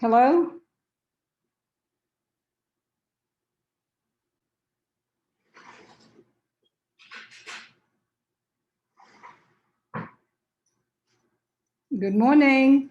Hello? Good morning.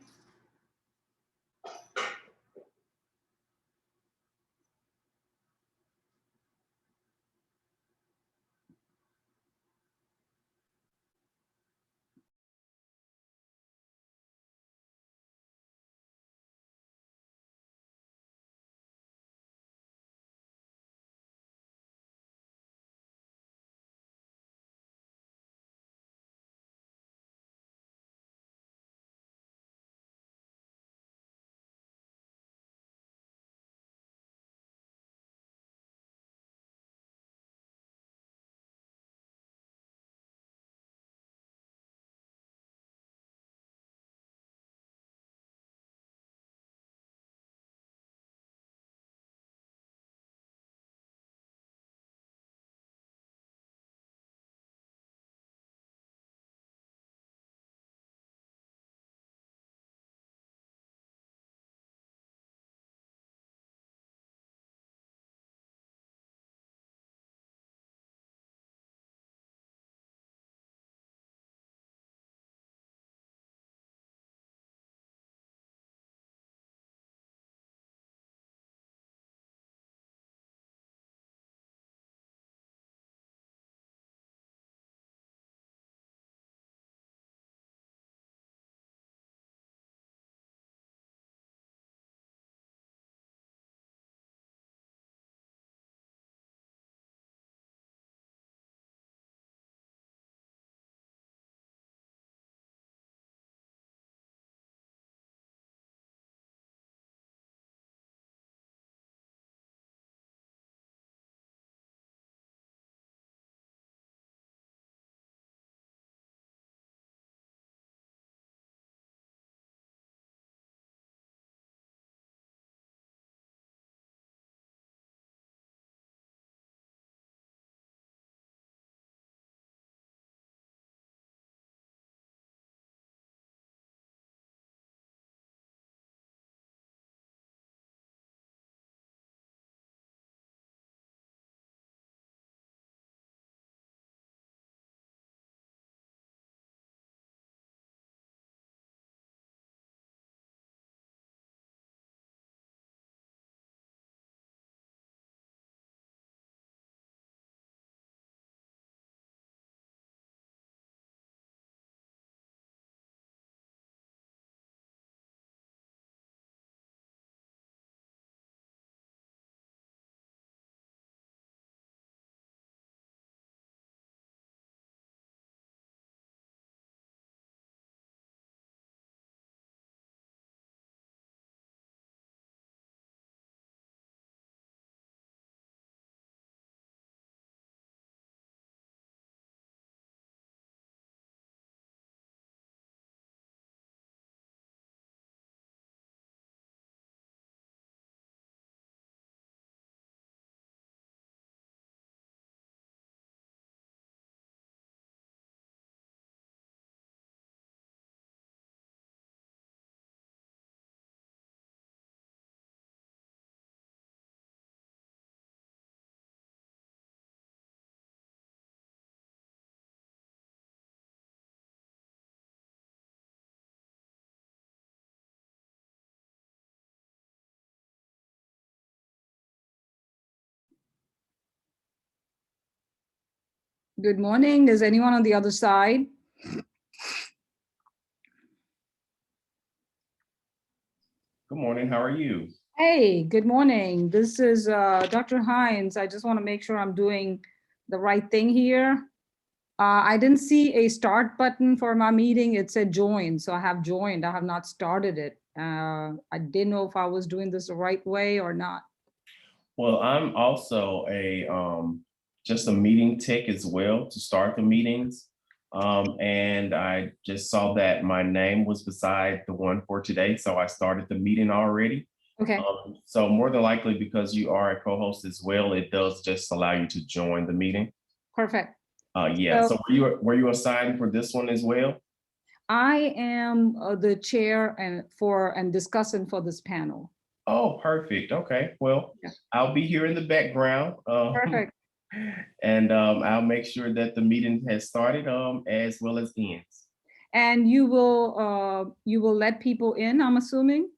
Good morning. Is anyone on the other side? Good morning. How are you? Hey, good morning. This is Dr. Hines. I just want to make sure I'm doing the right thing here. I didn't see a start button for my meeting. It said join, so I have joined. I have not started it. I didn't know if I was doing this the right way or not. Well, I'm also a just a meeting tech as well to start the meetings. And I just saw that my name was beside the one for today, so I started the meeting already. Okay, So more than likely, because you are a co-host as well, it does just allow you to join the meeting. perfect. Yeah. So So were you assigned for this one as well? I am the chair and discussant for this panel. Oh, perfect. Okay. Well, Yeah. I'll be here in the background. Perfect. And I'll make sure that the meeting has started as well as ends. And you will let people in, I'm assuming?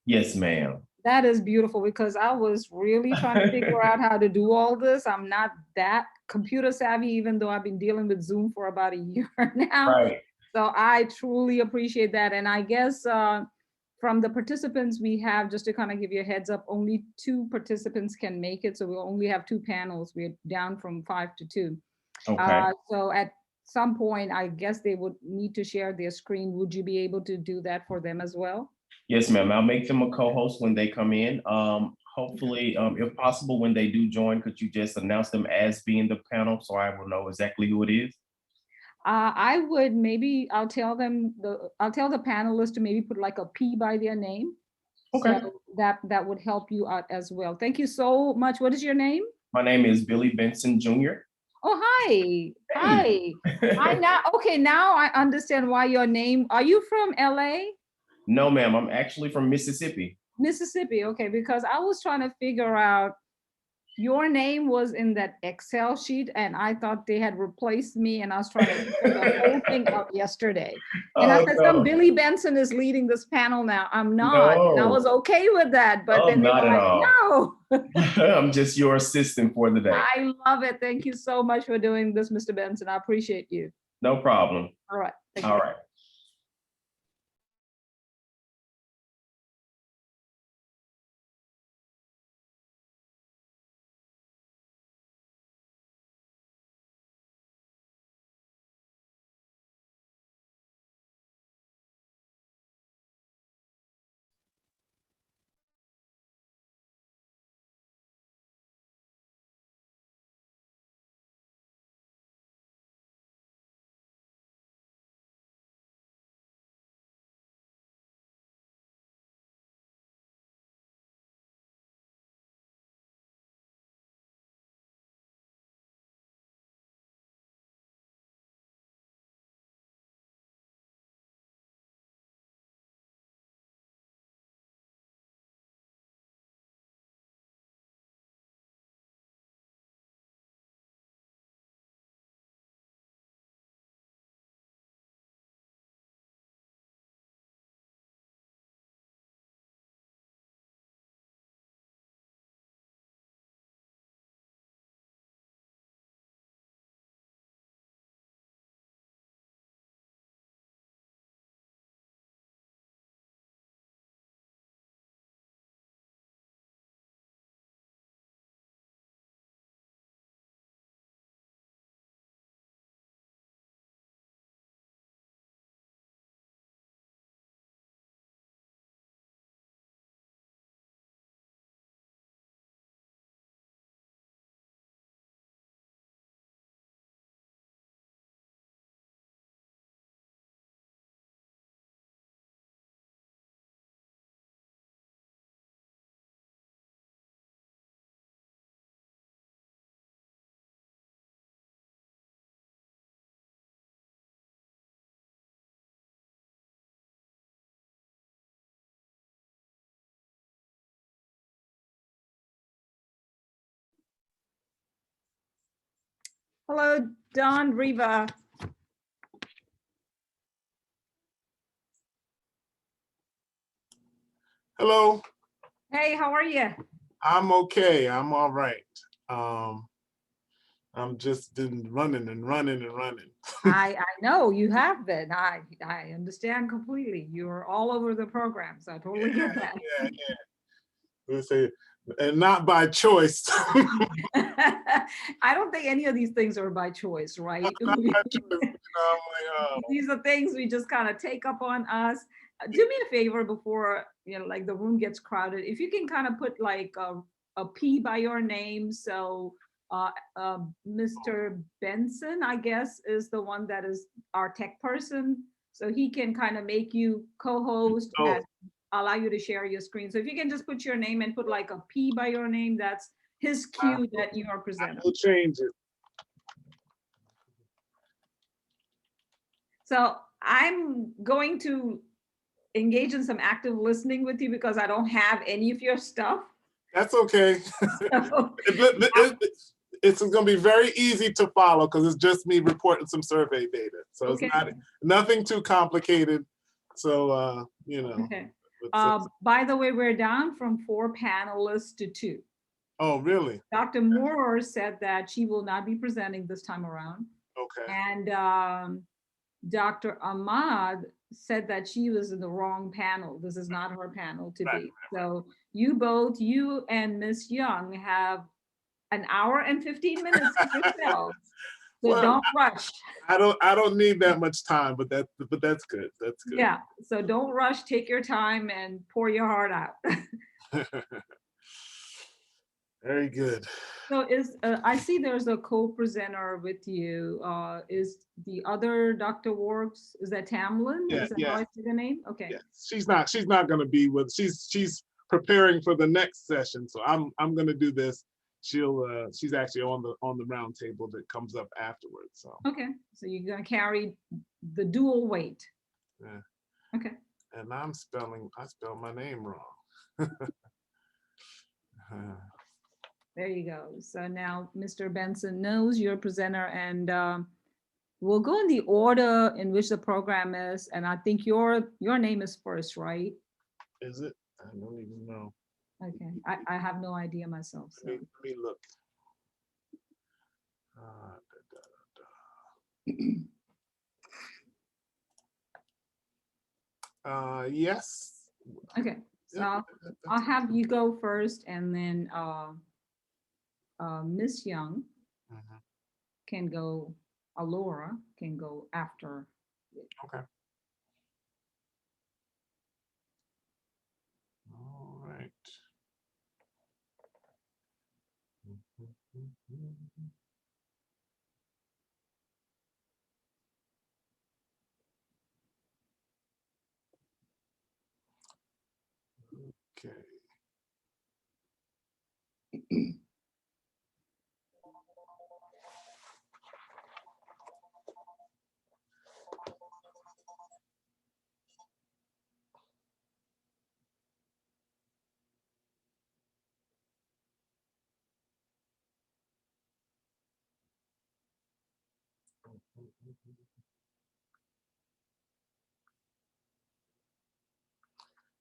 Yes, ma'am. That is beautiful because I was really trying to figure out how to do all this. I'm not that computer savvy, even though I've been dealing with Zoom for about a year now. Right. So I truly appreciate that. And I guess from the participants we have, just to kind of give you a heads up, only 2 participants can make it. So we'll only have 2 panels. We're down from 5 to 2. Okay. So at some point, I guess they would need to share their screen. Would you be able to do that for them as well? Yes, ma'am. I'll make them a co-host when they come in. Hopefully, if possible, when they do join, could you just announce them as being the panel so I will know exactly who it is? I would maybe, I'll tell the panelists to maybe put like a P by their name. Okay. So that would help you out as well. Thank you so much. What is your name? My name is Billy Benson Jr. Oh, hi. Hi. Hey. Now I understand why your name, are you from LA? No, ma'am. I'm actually from Mississippi. Mississippi. Okay, because I was trying to figure out, your name was in that Excel sheet and I thought they had replaced me, and I was trying to figure the whole thing out yesterday. And I Oh, said, some no. Billy Benson is leading this panel now. I'm not. And I No. was okay with that. But Oh, then they not were at like, all. no. I'm just your assistant for the day. I love it. Thank you so much for doing this, Mr. Benson. I appreciate you. No problem. All right. Thank All you. right. Hello, Don Riva. Hello, Hey, how are you? I'm okay. I'm all right. I'm just been running and running and running. I know you have been. I understand completely. You're all over the program, so I totally get that. Yeah. Let's say, and not by choice. I don't think any of these things are by choice, right? Not by choice. I'm like, These are things we just kind of take up on us. Do me a favor before, like the room gets crowded. If you can kind of put like a P by your name. So Mr. Benson, I guess, is the one that is our tech person. So he can kind of make you co-host and allow you to share your screen. So if you can just put your name and put like a P by your name, that's his cue that you are presenting. we'll change it. So I'm going to engage in some active listening with you because I don't have any of your stuff. That's okay. So, It's going to be very easy to follow because it's just me reporting some survey data. So okay. it's not nothing too complicated. So, you know. Okay. By the way, we're down from 4 panelists to 2. Oh, really? Dr. Moore said that she will not be presenting this time around. Okay. And Dr. Ahmad said that she was in the wrong panel. This is not her panel to be. So you and Miss Young have an hour and 15 minutes to yourselves. So Well, don't rush. I don't need that much time, but that's good. That's good. Yeah. So don't rush. Take your time and pour your heart out. Very good. So I see there's a co-presenter with you. Is the other Dr. Works, is that Tamlin? Yeah, Is that yeah. how I say the name? Okay. Yeah. She's not going to be with. She's preparing for the next session. So I'm going to do this. She's actually on the round table that comes up afterwards. So. Okay. So you're going to carry the dual weight. Yeah. Okay. And I spelled my name wrong. There you go. So now Mr. Benson knows you're a presenter, and we'll go in the order in which the program is. And I think your name is first, right? Is it? I don't even know. Okay. I have no idea myself. So. Let me look. Yes. Okay. So I'll have you go first, and then Miss Young can go, Alora can go after. Okay. All right. Okay.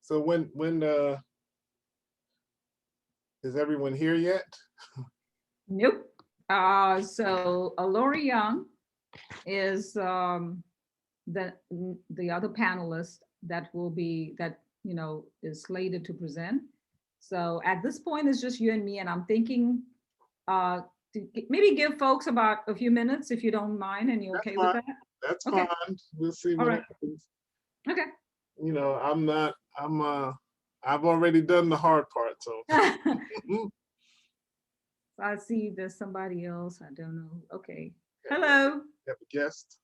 So when is everyone here yet? Nope. So Alora Young is the other panelist that is slated to present. So at this point, it's just you and me, and I'm thinking to maybe give folks about a few minutes if you don't mind, and you're okay with that? That's okay. Fine. We'll see All what right. happens. Okay. You know, I've already done the hard part, so. I see there's somebody else. I don't know. Okay. Hello. Have a guest.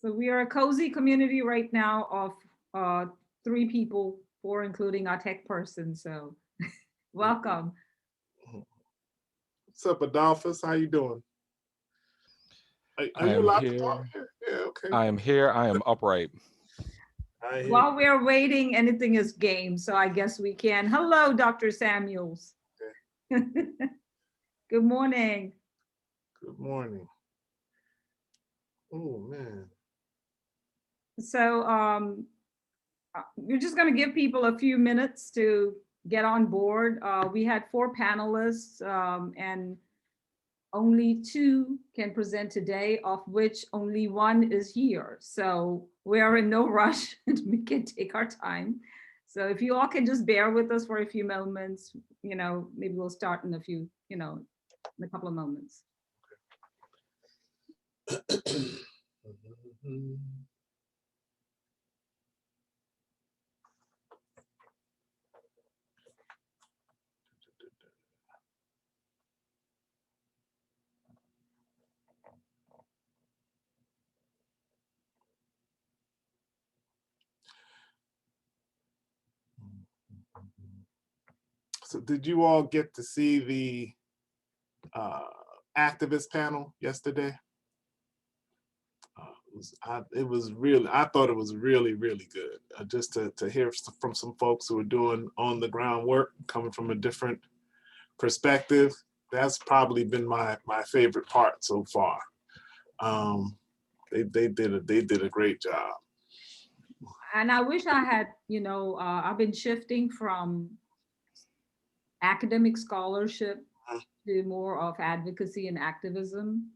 So we are a cozy community right now of 3 people, 4 including our tech person. So welcome. What's up, Adolphus? How you doing? Are you allowed to talk here? Yeah, okay. I am here. I am upright. While we're waiting, anything is game. So I guess we can. Hello, Dr. Samuels. Okay. Good morning. Good morning. Oh, man. So we're just going to give people a few minutes to get on board. We had 4 panelists, and only 2 can present today, of which only 1 is here. So we are in no rush and we can take our time. So if you all can just bear with us for a few moments, maybe we'll start in in a couple of moments. So did you all get to see the activist panel yesterday. I thought it was really, really good. Just to hear from some folks who are doing on the ground work, coming from a different perspective. That's probably been my favorite part so far. They did a great job. And I wish I had, I've been shifting from academic scholarship to more of advocacy and activism,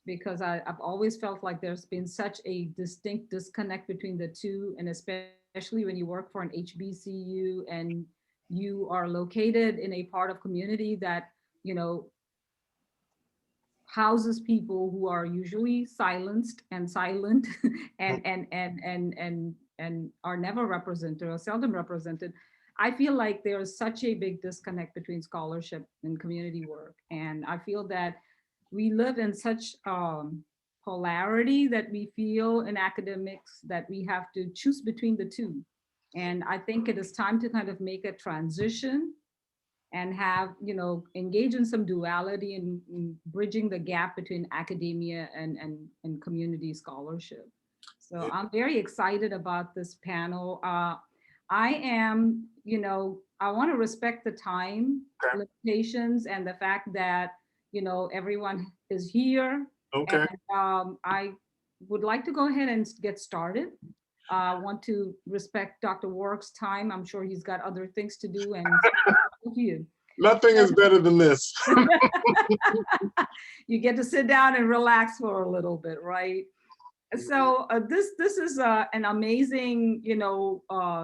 because I've always felt like there's been such a distinct disconnect between the two, and especially when you work for an HBCU and you are located in a part of community that, houses people who are usually silenced and silent and are never represented or seldom represented. I feel like there's such a big disconnect between scholarship and community work. And I feel that we live in such polarity that we feel in academics that we have to choose between the two. And I think it is time to kind of make a transition and have, engage in some duality in bridging the gap between academia and community scholarship. So I'm very excited about this panel. I am, I want to respect the time limitations and the fact that, everyone is here. Okay. And I would like to go ahead and get started. I want to respect Dr. Warwick's time. I'm sure he's got other things to do, and you. Nothing is better than this. You get to sit down and relax for a little bit, right? So this is an amazing,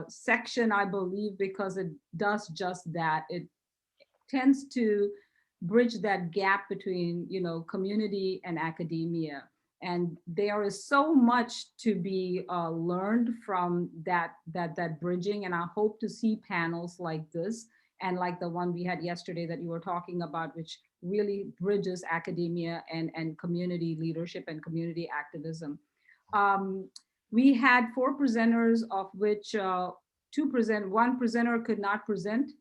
section, I believe, because it does just that. It tends to bridge that gap between, community and academia. And there is so much to be learned from that bridging. And I hope to see panels like this and like the one we had yesterday that you were talking about, which really bridges academia and community leadership and community activism. We had 4 presenters, of which one presenter could not present,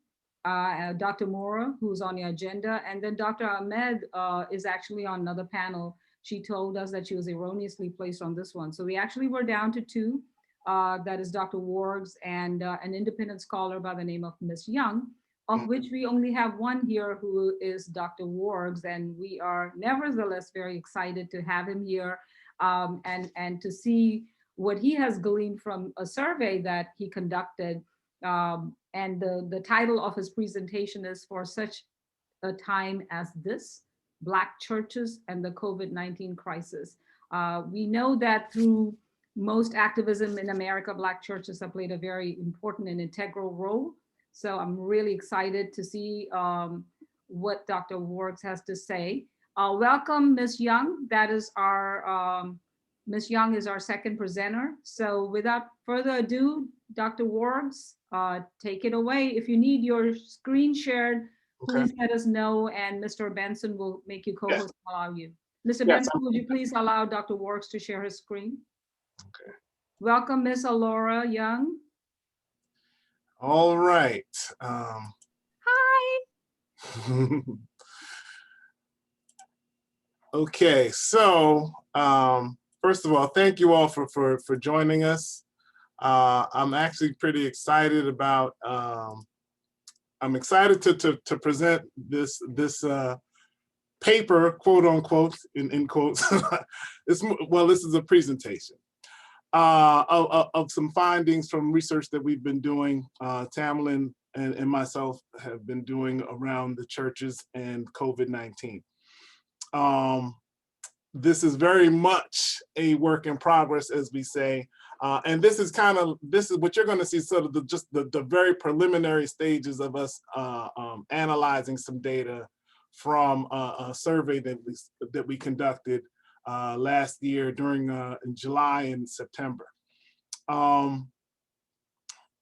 Dr. Mora, who's on the agenda, and then Dr. Ahmed is actually on another panel. She told us that she was erroneously placed on this one. So we actually were down to 2. That is Dr. Wargs and an independent scholar by the name of Ms. Young, of which we only have one here who is Dr. Wargs, and we are nevertheless very excited to have him here and to see what he has gleaned from a survey that he conducted. And the title of his presentation is "For Such a Time as This, Black Churches and the COVID-19 Crisis." We know that through most activism in America, Black churches have played a very important and integral role. So I'm really excited to see what Dr. Wargs has to say. Welcome, Ms. Young. That is our, Ms. Young is our second presenter. So without further ado, Dr. Wargs, take it away. If you need your screen shared, please let us know, and Mr. Benson will make you co-host. Allow you. Mr. Benson, would you please allow Dr. Wargs to share his screen? Okay. Welcome, Ms. Alora Young. All right. Hi. Okay, so first of all, thank you all for joining us. I'm actually pretty excited about. I'm excited to present this paper, quote unquote, in quotes. This is a presentation of some findings from research that we've been doing. Tamlin and myself have been doing around the churches and COVID-19. This is very much a work in progress, as we say. And this is what you're going to see, sort of the very preliminary stages of us analyzing some data from a survey that we conducted last year during in July and September. So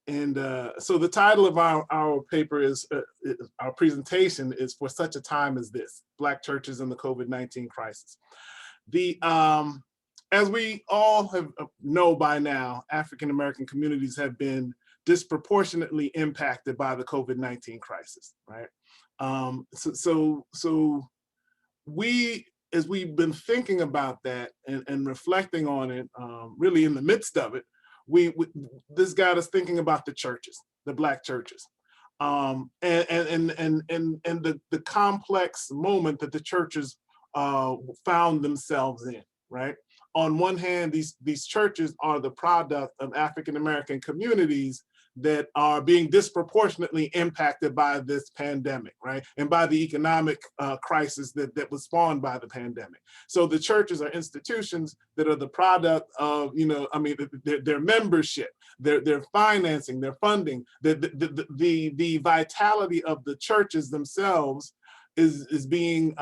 the title of our paper is, our presentation is "For Such a Time as This, Black Churches and the COVID-19 Crisis." As we all know by now, African-American communities have been disproportionately impacted by the COVID-19 crisis, right? So as we've been thinking about that and reflecting on it, really in the midst of it, this got us thinking about the churches, the Black churches, and the complex moment that the churches found themselves in. Right. On one hand, these churches are the product of African American communities that are being disproportionately impacted by this pandemic, right? And by the economic crisis that was spawned by the pandemic. So the churches are institutions that are the product of, their membership, their financing, their funding, the vitality of the churches themselves is being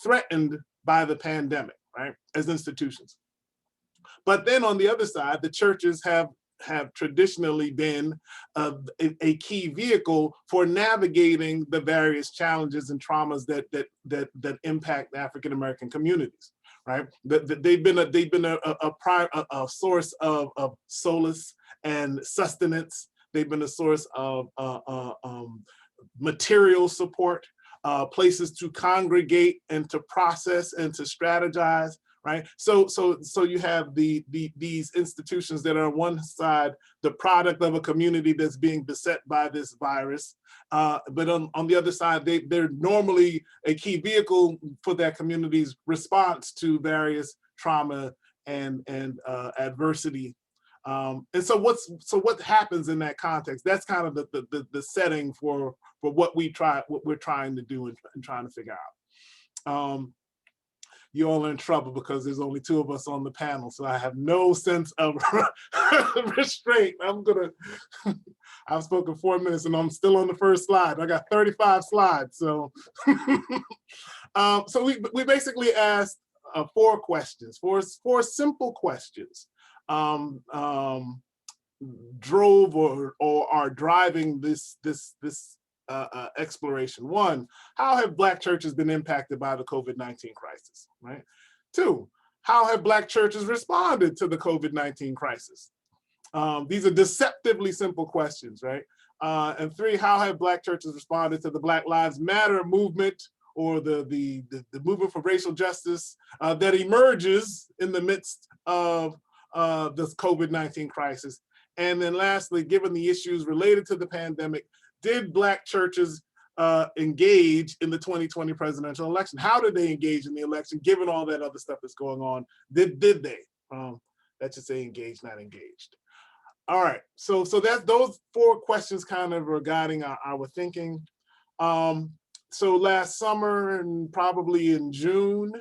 threatened by the pandemic, right? As institutions. But then on the other side, the churches have traditionally been a key vehicle for navigating the various challenges and traumas that impact African American communities, right? They've been a source of solace and sustenance. They've been a source of material support, places to congregate and to process and to strategize. Right, so you have these institutions that are on one side the product of a community that's being beset by this virus, but on the other side they're normally a key vehicle for that community's response to various trauma and adversity. And so what happens in that context? That's kind of the setting for what we're trying to do and trying to figure out. You all are in trouble because there's only 2 of us on the panel, so I have no sense of restraint. I've spoken 4 minutes and I'm still on the first slide. I got 35 slides, so so we basically asked 4 questions, 4 simple questions. Drove or are driving this exploration. 1, how have Black churches been impacted by the COVID-19 crisis, right? 2, how have Black churches responded to the COVID-19 crisis? These are deceptively simple questions, right? And 3, how have Black churches responded to the Black Lives Matter movement or the movement for racial justice that emerges in the midst of this COVID-19 crisis? And then lastly, given the issues related to the pandemic, did Black churches engage in the 2020 presidential election? How did they engage in the election, given all that other stuff that's going on? Did they? That should say engaged, not engaged. All right, so that's those 4 questions kind of are guiding our thinking. So last summer and probably in June,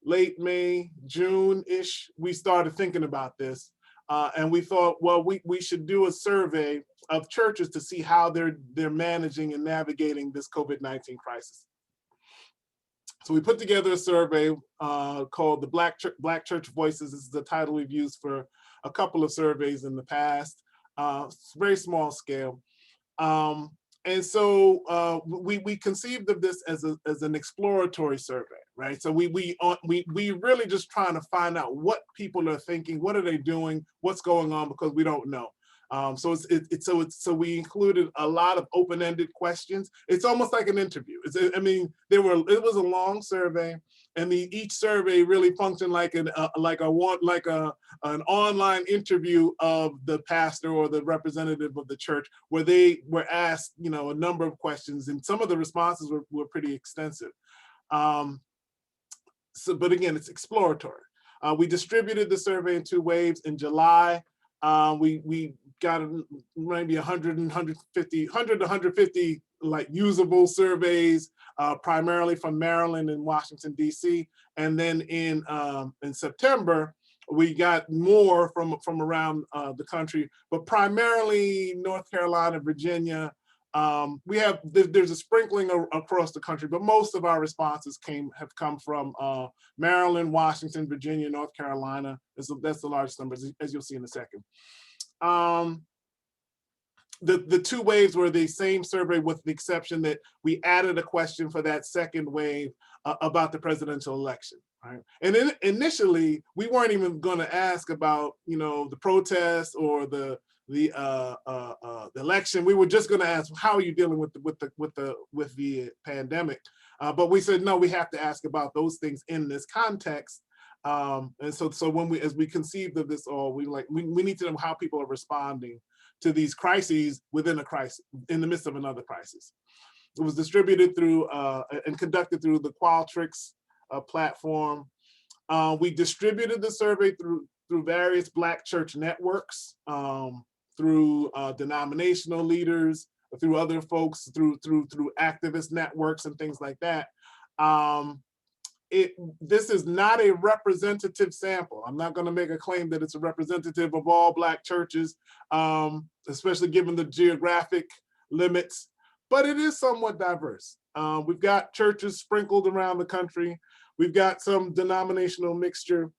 late May, June-ish, we started thinking about this. And we thought, well, we should do a survey of churches to see how they're managing and navigating this COVID-19 crisis. So we put together a survey called the Black Church Voices. This is the title we've used for a couple of surveys in the past. It's very small scale. And so we conceived of this as an exploratory survey, right? So we really just trying to find out what people are thinking, what are they doing, what's going on, because we don't know. So we included a lot of open-ended questions. It's almost like an interview. It was a long survey, and each survey really functioned like an online interview of the pastor or the representative of the church, where they were asked, a number of questions, and some of the responses were pretty extensive. But again, it's exploratory. We distributed the survey in 2 waves. In July, we got maybe 100 to 150 like usable surveys, primarily from Maryland and Washington, D.C. And then in September, we got more from around the country, but primarily North Carolina, Virginia. There's a sprinkling across the country, but most of our responses have come from Maryland, Washington, Virginia, North Carolina. That's the largest numbers, as you'll see in a second. The 2 waves were the same survey, with the exception that we added a question for that second wave about the presidential election. Right? And then initially, we weren't even going to ask about, the protests or the the election. We were just going to ask, how are you dealing with the pandemic? But we said, no, we have to ask about those things in this context. And so as we conceived of this all, we need to know how people are responding to these crises within a crisis, in the midst of another crisis. It was distributed through and conducted through the Qualtrics platform. We distributed the survey through various Black church networks, through denominational leaders, through other folks, through activist networks and things like that. This is not a representative sample. I'm not going to make a claim that it's a representative of all Black churches, especially given the geographic limits, but it is somewhat diverse. We've got churches sprinkled around the country. We've got some denominational mixture,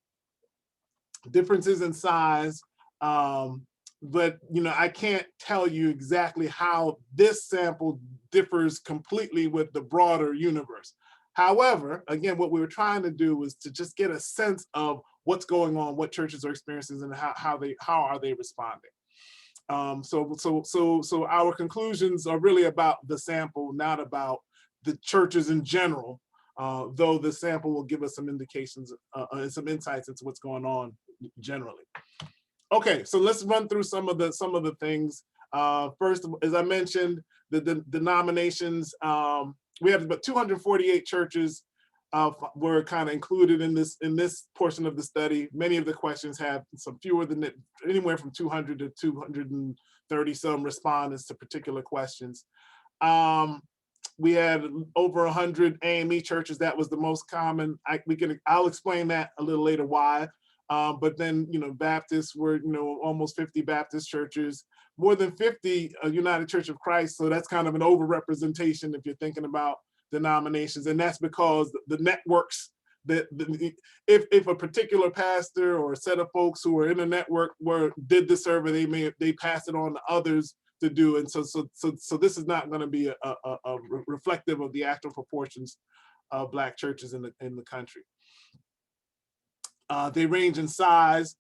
differences in size, but I can't tell you exactly how this sample differs completely with the broader universe. However, again, what we were trying to do was to just get a sense of what's going on, what churches are experiencing, and how are they responding. So our conclusions are really about the sample, not about the churches in general, though the sample will give us some indications and some insights into what's going on generally. Okay, so let's run through some of the things. First, as I mentioned, the denominations. We have about 248 churches were kind of included in this portion of the study. Many of the questions have some fewer than anywhere from 200 to 230 some respondents to particular questions. We had over 100 AME churches. That was the most common. I'll explain that a little later why. But then, Baptists were, almost 50 Baptist churches, more than 50 United Church of Christ. So that's kind of an overrepresentation if you're thinking about denominations. And that's because the networks that if a particular pastor or a set of folks who were in a network did the survey, they pass it on to others to do. And so this is not going to be a reflective of the actual proportions of Black churches in the country. They range in size.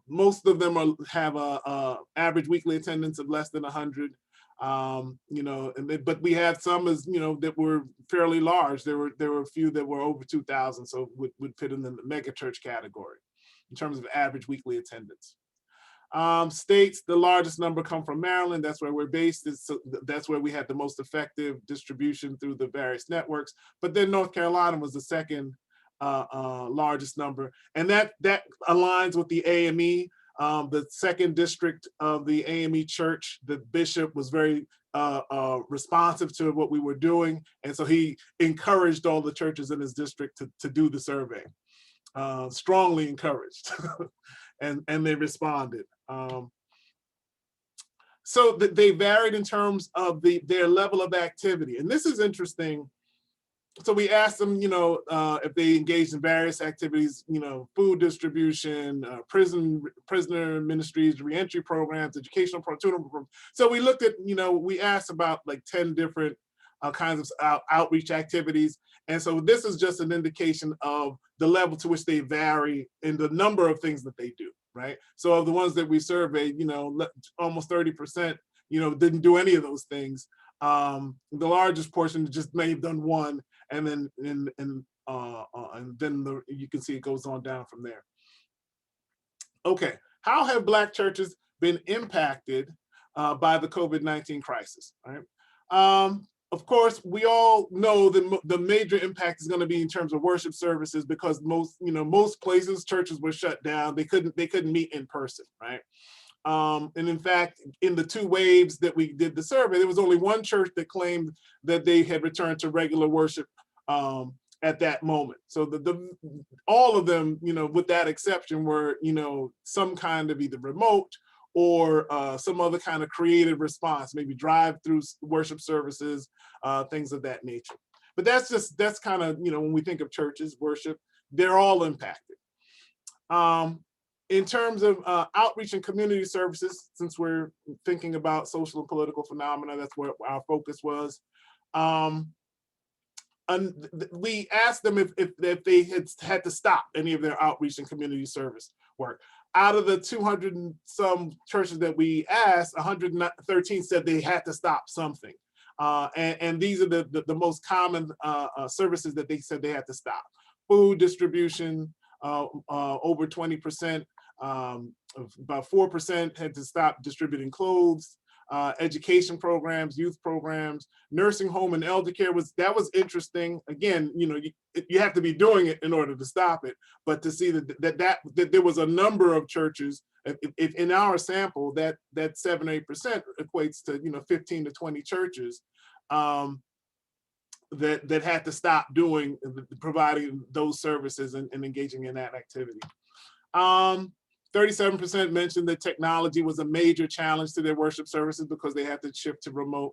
Most of them have a average weekly attendance of less than 100. But we had some that were fairly large. There were a few that were over 2,000, so would fit in the mega church category in terms of average weekly attendance. States, the largest number come from Maryland. That's where we're based. That's where we had the most effective distribution through the various networks. But then North Carolina was the second largest number, and that aligns with the AME. The second district of the AME church, the bishop was very responsive to what we were doing, and so he encouraged all the churches in his district to do the survey, strongly encouraged, and they responded. So they varied in terms of their level of activity, and this is interesting. So we asked them, if they engaged in various activities, food distribution, prisoner ministries, reentry programs, educational programs. So we looked at, we asked about like 10 different kinds of outreach activities. And so this is just an indication of the level to which they vary in the number of things that they do, right? So of the ones that we surveyed, almost 30%, didn't do any of those things. The largest portion just may have done one, and then you can see it goes on down from there. Okay, how have Black churches been impacted by the COVID-19 crisis? Right. Of course, we all know the major impact is going to be in terms of worship services, because most places, churches were shut down. They couldn't meet in person, right? And in fact, in the 2 waves that we did the survey, there was only one church that claimed that they had returned to regular worship at that moment. So all of them, with that exception, were some kind of either remote or some other kind of creative response, maybe drive-through worship services, things of that nature. But that's kind of, when we think of churches, worship, they're all impacted. In terms of outreach and community services, since we're thinking about social and political phenomena, that's where our focus was. And we asked them if they had to stop any of their outreach and community service work. out of the 200 and some churches that we asked, 113 said they had to stop something. And these are the most common services that they said they had to stop. Food distribution, over 20%, about 4% had to stop distributing clothes. Education programs, youth programs, nursing home and elder care was interesting. Again, you have to be doing it in order to stop it, but to see that there was a number of churches, if in our sample that 7 or 8% equates to 15 to 20 churches that had to stop providing those services and engaging in that activity. 37% mentioned that technology was a major challenge to their worship services because they had to shift to remote.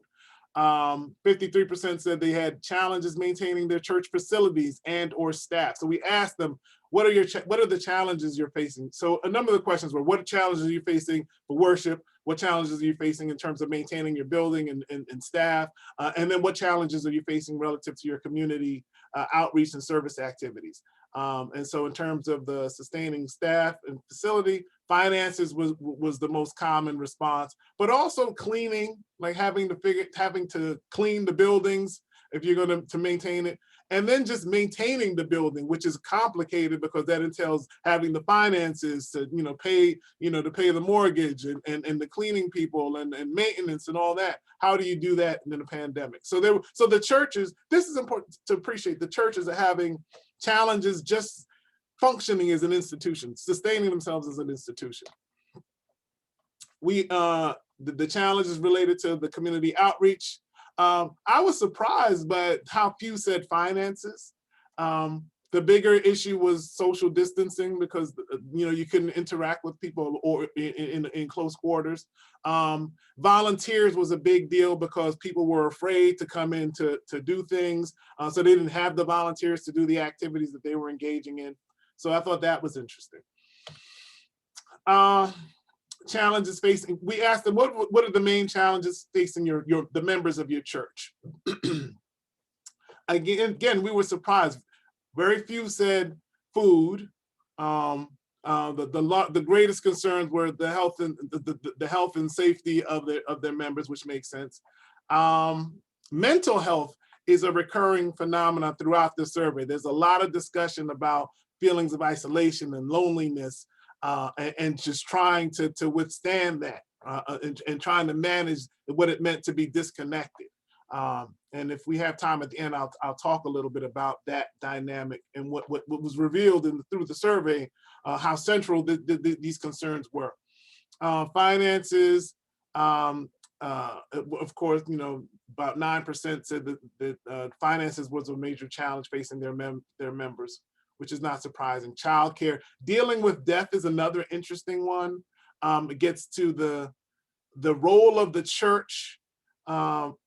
53% said they had challenges maintaining their church facilities and or staff. So we asked them, what are the challenges you're facing? So a number of the questions were, what challenges are you facing for worship? What challenges are you facing in terms of maintaining your building and staff? And then what challenges are you facing relative to your community outreach and service activities? And so in terms of the sustaining staff and facility, finances was the most common response, but also cleaning, like having to clean the buildings if you're going to maintain it, and then just maintaining the building, which is complicated because that entails having the finances to pay the mortgage and the cleaning people and maintenance and all that. How do you do that in a pandemic? So the churches, this is important to appreciate, the churches are having challenges just functioning as an institution, sustaining themselves as an institution. The challenges related to the community outreach. I was surprised by how few said finances. The bigger issue was social distancing because you couldn't interact with people or in close quarters. Volunteers was a big deal because people were afraid to come in to do things, so they didn't have the volunteers to do the activities that they were engaging in. So I thought that was interesting. Challenges facing, we asked them, what are the main challenges facing the members of your church? Again, we were surprised. Very few said food. The greatest concerns were the health and the health and safety of their members, which makes sense. Mental health is a recurring phenomenon throughout the survey. There's a lot of discussion about feelings of isolation and loneliness, and just trying to withstand that and trying to manage what it meant to be disconnected. And if we have time at the end, I'll talk a little bit about that dynamic and what was revealed through the survey, how central these concerns were. Finances, of course, about 9% said that finances was a major challenge facing their members, which is not surprising. Childcare, dealing with death is another interesting one. It gets to the role of the church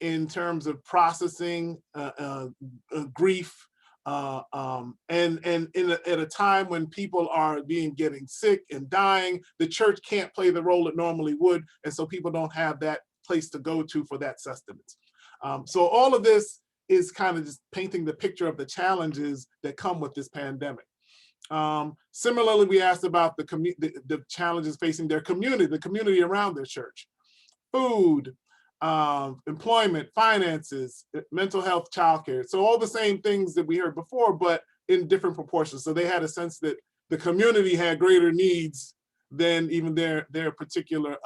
in terms of processing grief, and at a time when people are getting sick and dying, the church can't play the role it normally would, and so people don't have that place to go to for that sustenance. So all of this is kind of just painting the picture of the challenges that come with this pandemic. Similarly, we asked about the challenges facing their community, the community around their church. Food, employment, finances, mental health, childcare. So all the same things that we heard before, but in different proportions. So they had a sense that the community had greater needs than even their particular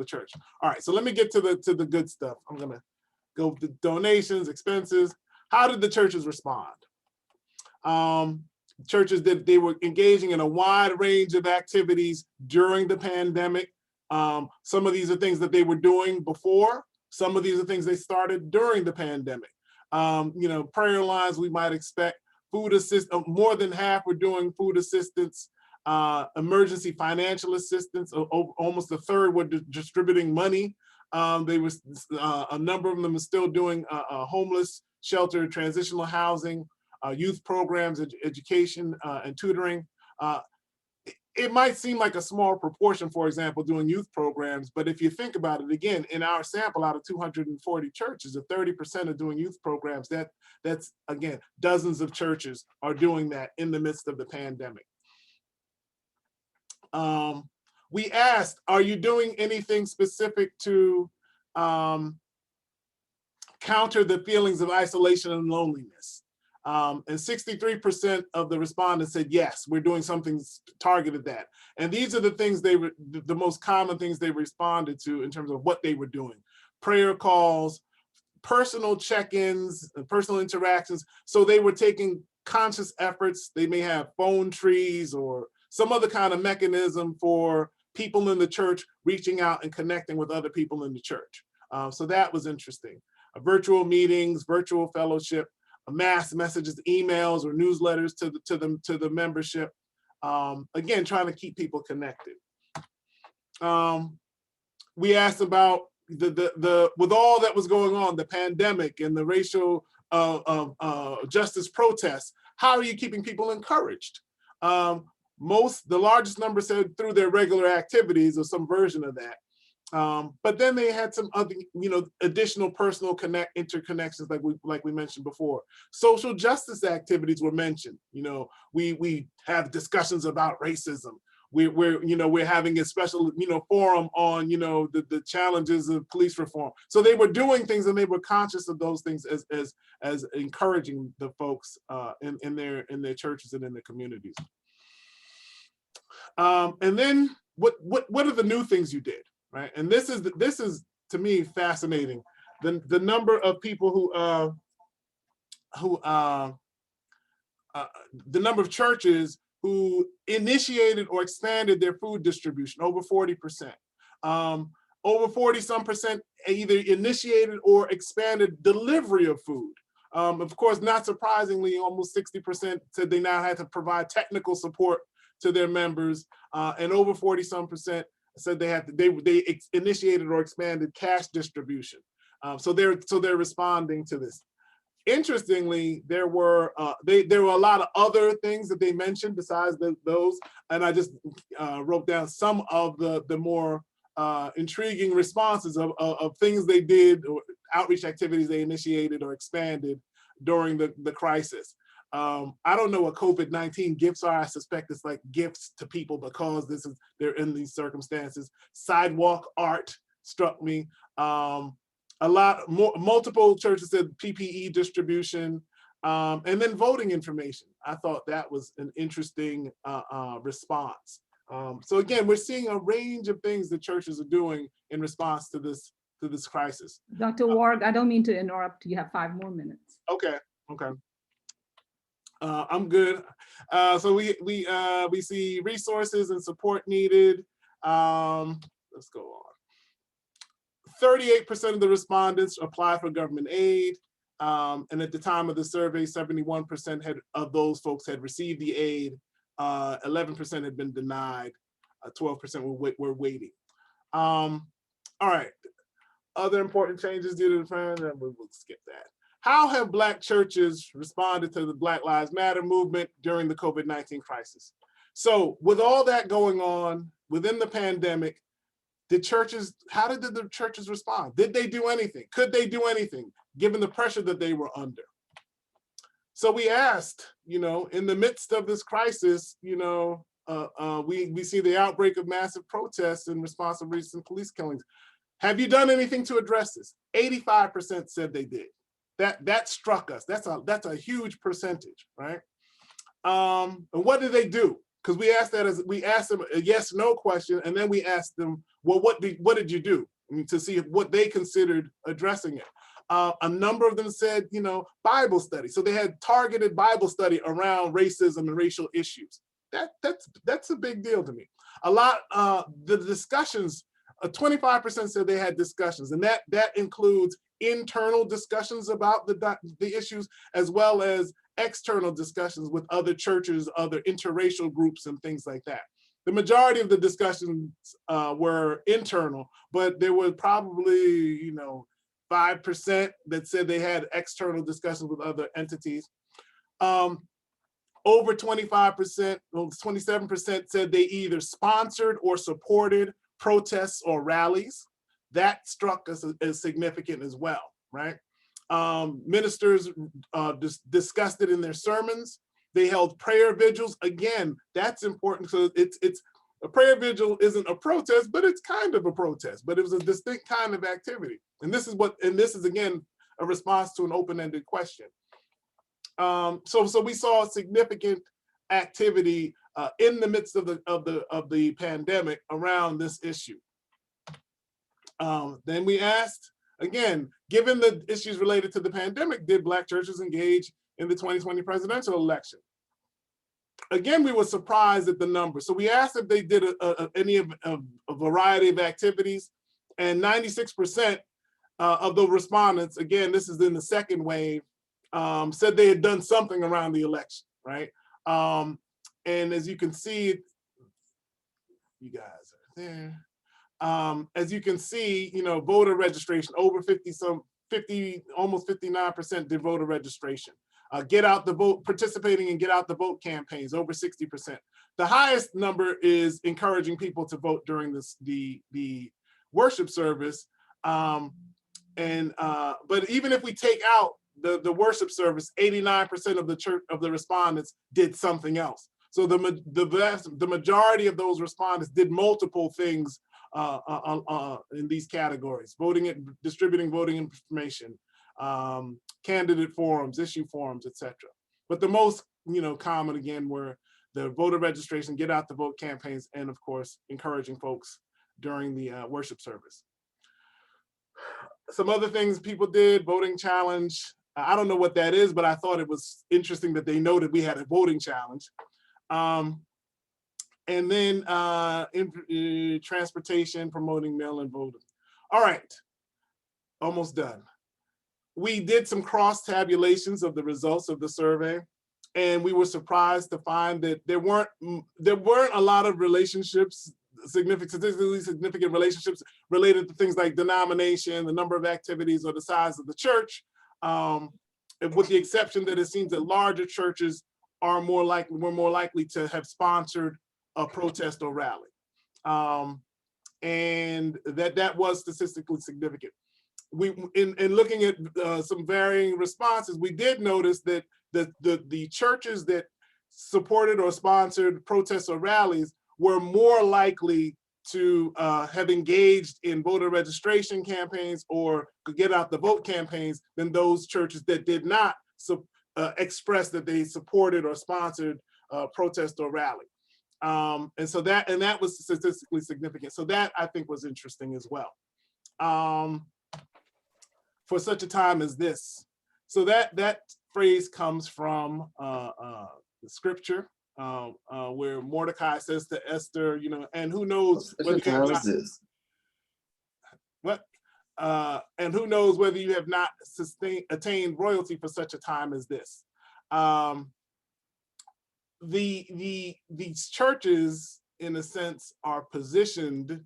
church. All right, so let me get to the good stuff. I'm gonna go with the donations, expenses. How did the churches respond? Churches that they were engaging in a wide range of activities during the pandemic. Some of these are things that they were doing before. Some of these are things they started during the pandemic. Prayer lines we might expect. Food assistance, more than half were doing food assistance. Emergency financial assistance, almost a third were distributing money. A number of them are still doing homeless shelter, transitional housing, youth programs, education, and tutoring. It might seem like a small proportion, for example, doing youth programs, but if you think about it, again, in our sample out of 240 churches, if 30% are doing youth programs, that's again, dozens of churches are doing that in the midst of the pandemic. We asked, are you doing anything specific to counter the feelings of isolation and loneliness? And 63% of the respondents said, yes, we're doing something targeted at that. And these are the things they were, the most common things they responded to in terms of what they were doing. Prayer calls, personal check-ins, personal interactions. So they were taking conscious efforts. They may have phone trees or some other kind of mechanism for people in the church reaching out and connecting with other people in the church. So that was interesting. Virtual meetings, virtual fellowship, mass messages, emails, or newsletters to the membership. Again, trying to keep people connected. We asked about with all that was going on, the pandemic and the racial justice protests, how are you keeping people encouraged? The largest number said through their regular activities or some version of that. But then they had some other, additional personal interconnections like we mentioned before. Social justice activities were mentioned. We have discussions about racism. We're having a special forum on the challenges of police reform. So they were doing things and they were conscious of those things as encouraging the folks in their churches and in their communities. And then what are the new things you did, right? And this is to me fascinating. The number of people the number of churches who initiated or expanded their food distribution, over 40%. Over 40-some% either initiated or expanded delivery of food. Of course, not surprisingly, almost 60% said they now had to provide technical support to their members, and over 40-some% said they initiated or expanded cash distribution. So they're responding to this. Interestingly, there were a lot of other things that they mentioned besides those, and I just wrote down some of the more intriguing responses of things they did, or outreach activities they initiated or expanded during the crisis. I don't know what COVID-19 gifts are. I suspect it's like gifts to people because they're in these circumstances. Sidewalk art struck me. Multiple churches said PPE distribution, and then voting information. I thought that was an interesting response. So again, we're seeing a range of things that churches are doing in response to this crisis. Dr. Ward, I don't mean to interrupt. You have 5 more minutes. Okay. I'm good. So we see resources and support needed. Let's go on. 38% of the respondents applied for government aid. And at the time of the survey, 71% of those folks had received the aid. 11% had been denied. 12% were waiting. All right. Other important changes due to the pandemic, we'll skip that. How have Black churches responded to the Black Lives Matter movement during the COVID-19 crisis? So with all that going on within the pandemic, how did the churches respond? Did they do anything? Could they do anything given the pressure that they were under? So we asked, in the midst of this crisis, we see the outbreak of massive protests in response to recent police killings. Have you done anything to address this? 85% said they did. That struck us. That's a huge percentage, right? And what did they do? Because we asked them a yes/no question, and then we asked them, well, what did you do? To see what they considered addressing it. A number of them said, Bible study. So they had targeted Bible study around racism and racial issues. That's a big deal to me. The discussions, 25% said they had discussions, and that includes internal discussions about the issues, as well as external discussions with other churches, other interracial groups, and things like that. The majority of the discussions were internal, but there were probably 5% that said they had external discussions with other entities. Over 25%, 27% said they either sponsored or supported protests or rallies. That struck us as significant as well, right? Ministers discussed it in their sermons. They held prayer vigils. Again, that's important. So A prayer vigil isn't a protest, but it's kind of a protest, but it was a distinct kind of activity. And this is again, a response to an open-ended question. So we saw significant activity in the midst of the pandemic around this issue. Then we asked, again, given the issues related to the pandemic, did Black churches engage in the 2020 presidential election? Again, we were surprised at the number. So we asked if they did a variety of activities, and 96% of the respondents, again, this is in the second wave, said they had done something around the election, right? And as you can see, you guys are there. As you can see, voter registration, over 50, almost 59% did voter registration. Get out the vote, participating in get out the vote campaigns, over 60%. The highest number is encouraging people to vote during the worship service. But even if we take out the worship service, 89% of the respondents did something else. So the majority of those respondents did multiple things in these categories: distributing voting information, candidate forums, issue forums, etc. But the most common, again, were the voter registration, get out the vote campaigns, and of course encouraging folks during the worship service. Some other things people did: voting challenge. I don't know what that is, but I thought it was interesting that they noted we had a voting challenge. And then transportation, promoting mail-in voting. All right, almost done. We did some cross tabulations of the results of the survey, and we were surprised to find that there weren't a lot of relationships, statistically significant relationships related to things like denomination, the number of activities, or the size of the church, with the exception that it seems that larger churches were more likely to have sponsored a protest or rally, and that was statistically significant. In looking at some varying responses, we did notice that the churches that supported or sponsored protests or rallies were more likely to have engaged in voter registration campaigns or get out the vote campaigns than those churches that did not express that they supported or sponsored protest or rally. And that was statistically significant. So that, I think, was interesting as well. For such a time as this. So that phrase comes from the scripture, where Mordecai says to Esther, and who knows whether you have not, and who knows whether you have not attained royalty for such a time as this. These churches, in a sense, are positioned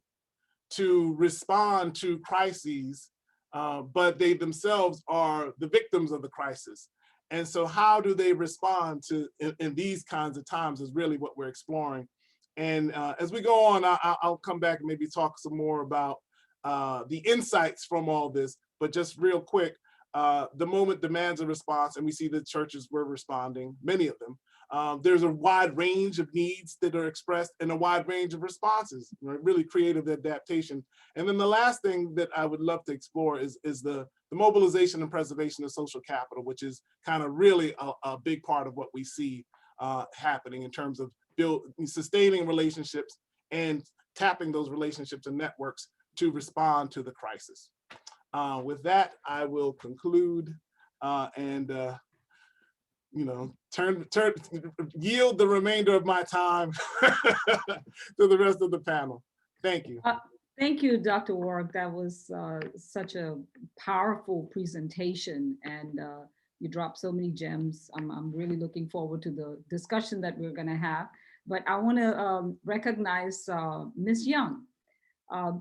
to respond to crises, but they themselves are the victims of the crisis. And so how do they respond to in these kinds of times is really what we're exploring. And as we go on, I'll come back and maybe talk some more about the insights from all this, but just real quick, the moment demands a response, and we see the churches were responding, many of them. There's a wide range of needs that are expressed and a wide range of responses, really creative adaptation. And then the last thing that I would love to explore is the mobilization and preservation of social capital, which is kind of really a big part of what we see happening in terms of sustaining relationships and tapping those relationships and networks to respond to the crisis. With that, I will conclude and yield the remainder of my time to the rest of the panel. Thank you. Thank you, Dr. Warwick. That was such a powerful presentation, and you dropped so many gems. I'm really looking forward to the discussion that we're going to have. But I want to recognize Ms. Young.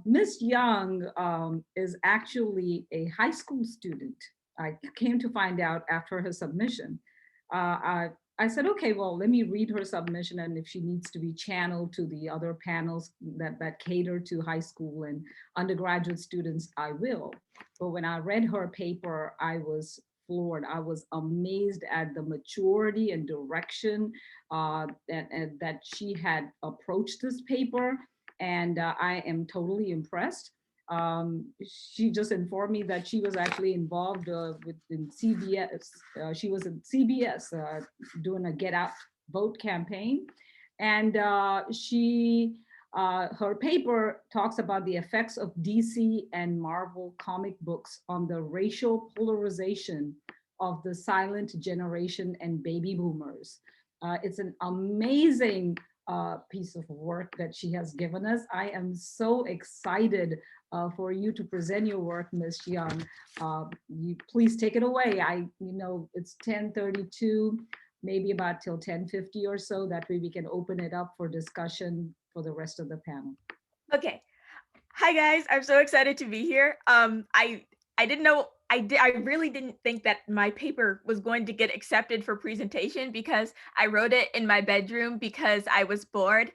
Ms. Young is actually a high school student. I came to find out after her submission. I said, okay, well, let me read her submission, and if she needs to be channeled to the other panels that cater to high school and undergraduate students, I will. But when I read her paper, I was floored. I was amazed at the maturity and direction that she had approached this paper, and I am totally impressed. She just informed me that she was actually involved in CBS. She was in CBS doing a Get Out Vote campaign, and her paper talks about the effects of DC and Marvel comic books on the racial polarization of the silent generation and baby boomers. It's an amazing piece of work that she has given us. I am so excited for you to present your work, Ms. Young. You please take it away. It's 10:32, maybe about till 10:50 or so. That way we can open it up for discussion for the rest of the panel. Okay. Hi guys, I'm so excited to be here. I didn't know, I really didn't think that my paper was going to get accepted for presentation because I wrote it in my bedroom because I was bored.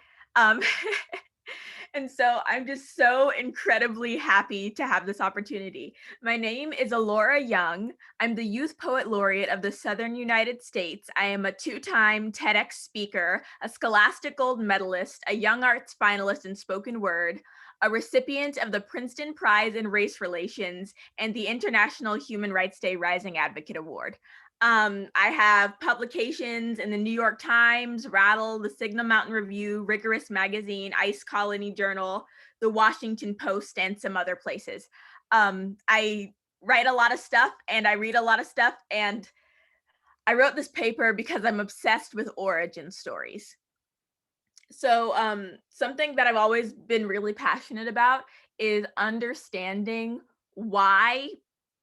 And so I'm just so incredibly happy to have this opportunity. My name is Alora Young. I'm the Youth Poet Laureate of the Southern United States. I am a 2-time TEDx speaker, a Scholastic Gold Medalist, a Young Arts finalist in spoken word, a recipient of the Princeton Prize in Race Relations, and the International Human Rights Day Rising Advocate Award. I have publications in the New York Times, Rattle, the Signal Mountain Review, Rigorous Magazine, Ice Colony Journal, the Washington Post, and some other places. I write a lot of stuff and I read a lot of stuff, and I wrote this paper because I'm obsessed with origin stories. So something that I've always been really passionate about is understanding why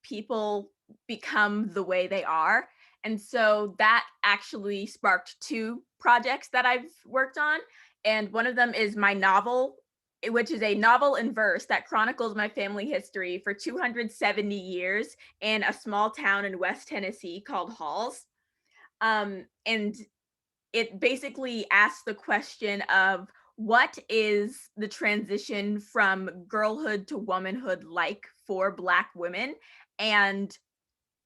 people become the way they are. And so that actually sparked 2 projects that I've worked on. And one of them is my novel, which is a novel in verse that chronicles my family history for 270 years in a small town in West Tennessee called Halls. And it basically asks the question of what is the transition from girlhood to womanhood like for Black women, and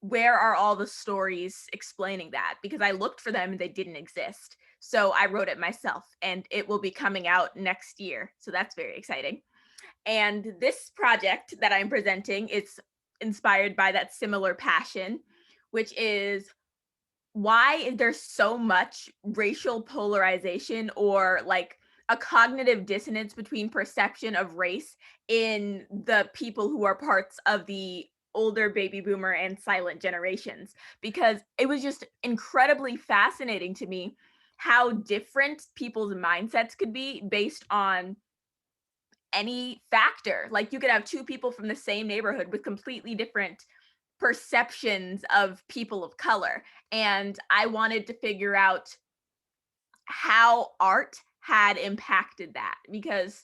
where are all the stories explaining that? Because I looked for them and they didn't exist. So I wrote it myself, and it will be coming out next year. So that's very exciting. And this project that I'm presenting is inspired by that similar passion, which is why there's so much racial polarization or like a cognitive dissonance between perception of race in the people who are parts of the older baby boomer and silent generations, because it was just incredibly fascinating to me how different people's mindsets could be based on any factor. Like you could have 2 people from the same neighborhood with completely different perceptions of people of color. And I wanted to figure out how art had impacted that, because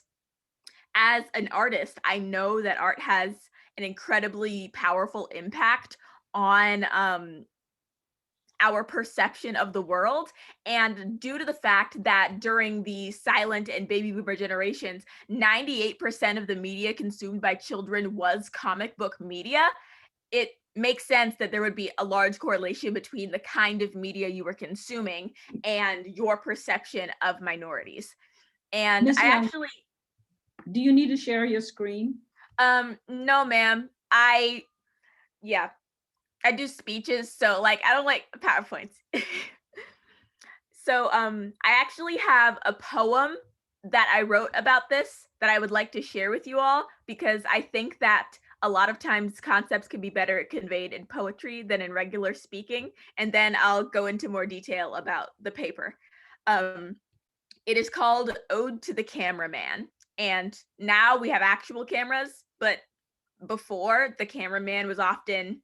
as an artist, I know that art has an incredibly powerful impact on our perception of the world. And due to the fact that during the silent and baby boomer generations, 98% of the media consumed by children was comic book media, it makes sense that there would be a large correlation between the kind of media you were consuming and your perception of minorities. And Ms. I Young, actually, do you need to share your screen? no, ma'am. I do speeches, so like I don't like PowerPoints. So I actually have a poem that I wrote about this that I would like to share with you all, because I think that a lot of times concepts can be better conveyed in poetry than in regular speaking. And then I'll go into more detail about the paper. It is called Ode to the Cameraman. And now we have actual cameras, but before, the cameraman was often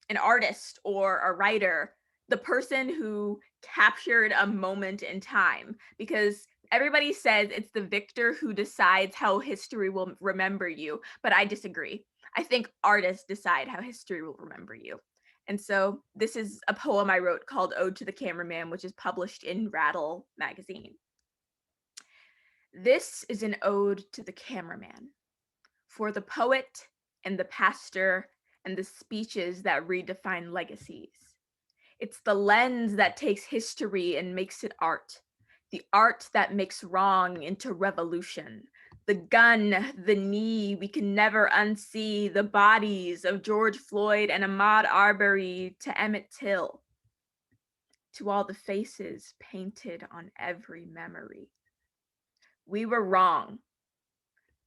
an artist or a writer, the person who captured a moment in time, because everybody says it's the victor who decides how history will remember you, but I disagree. I think artists decide how history will remember you. And so this is a poem I wrote called Ode to the Cameraman, which is published in Rattle magazine. This is an ode to the cameraman, for the poet and the pastor and the speeches that redefine legacies. It's the lens that takes history and makes it art, the art that makes wrong into revolution. The gun, the knee, we can never unsee the bodies of George Floyd and Ahmaud Arbery to Emmett Till, to all the faces painted on every memory. We were wrong.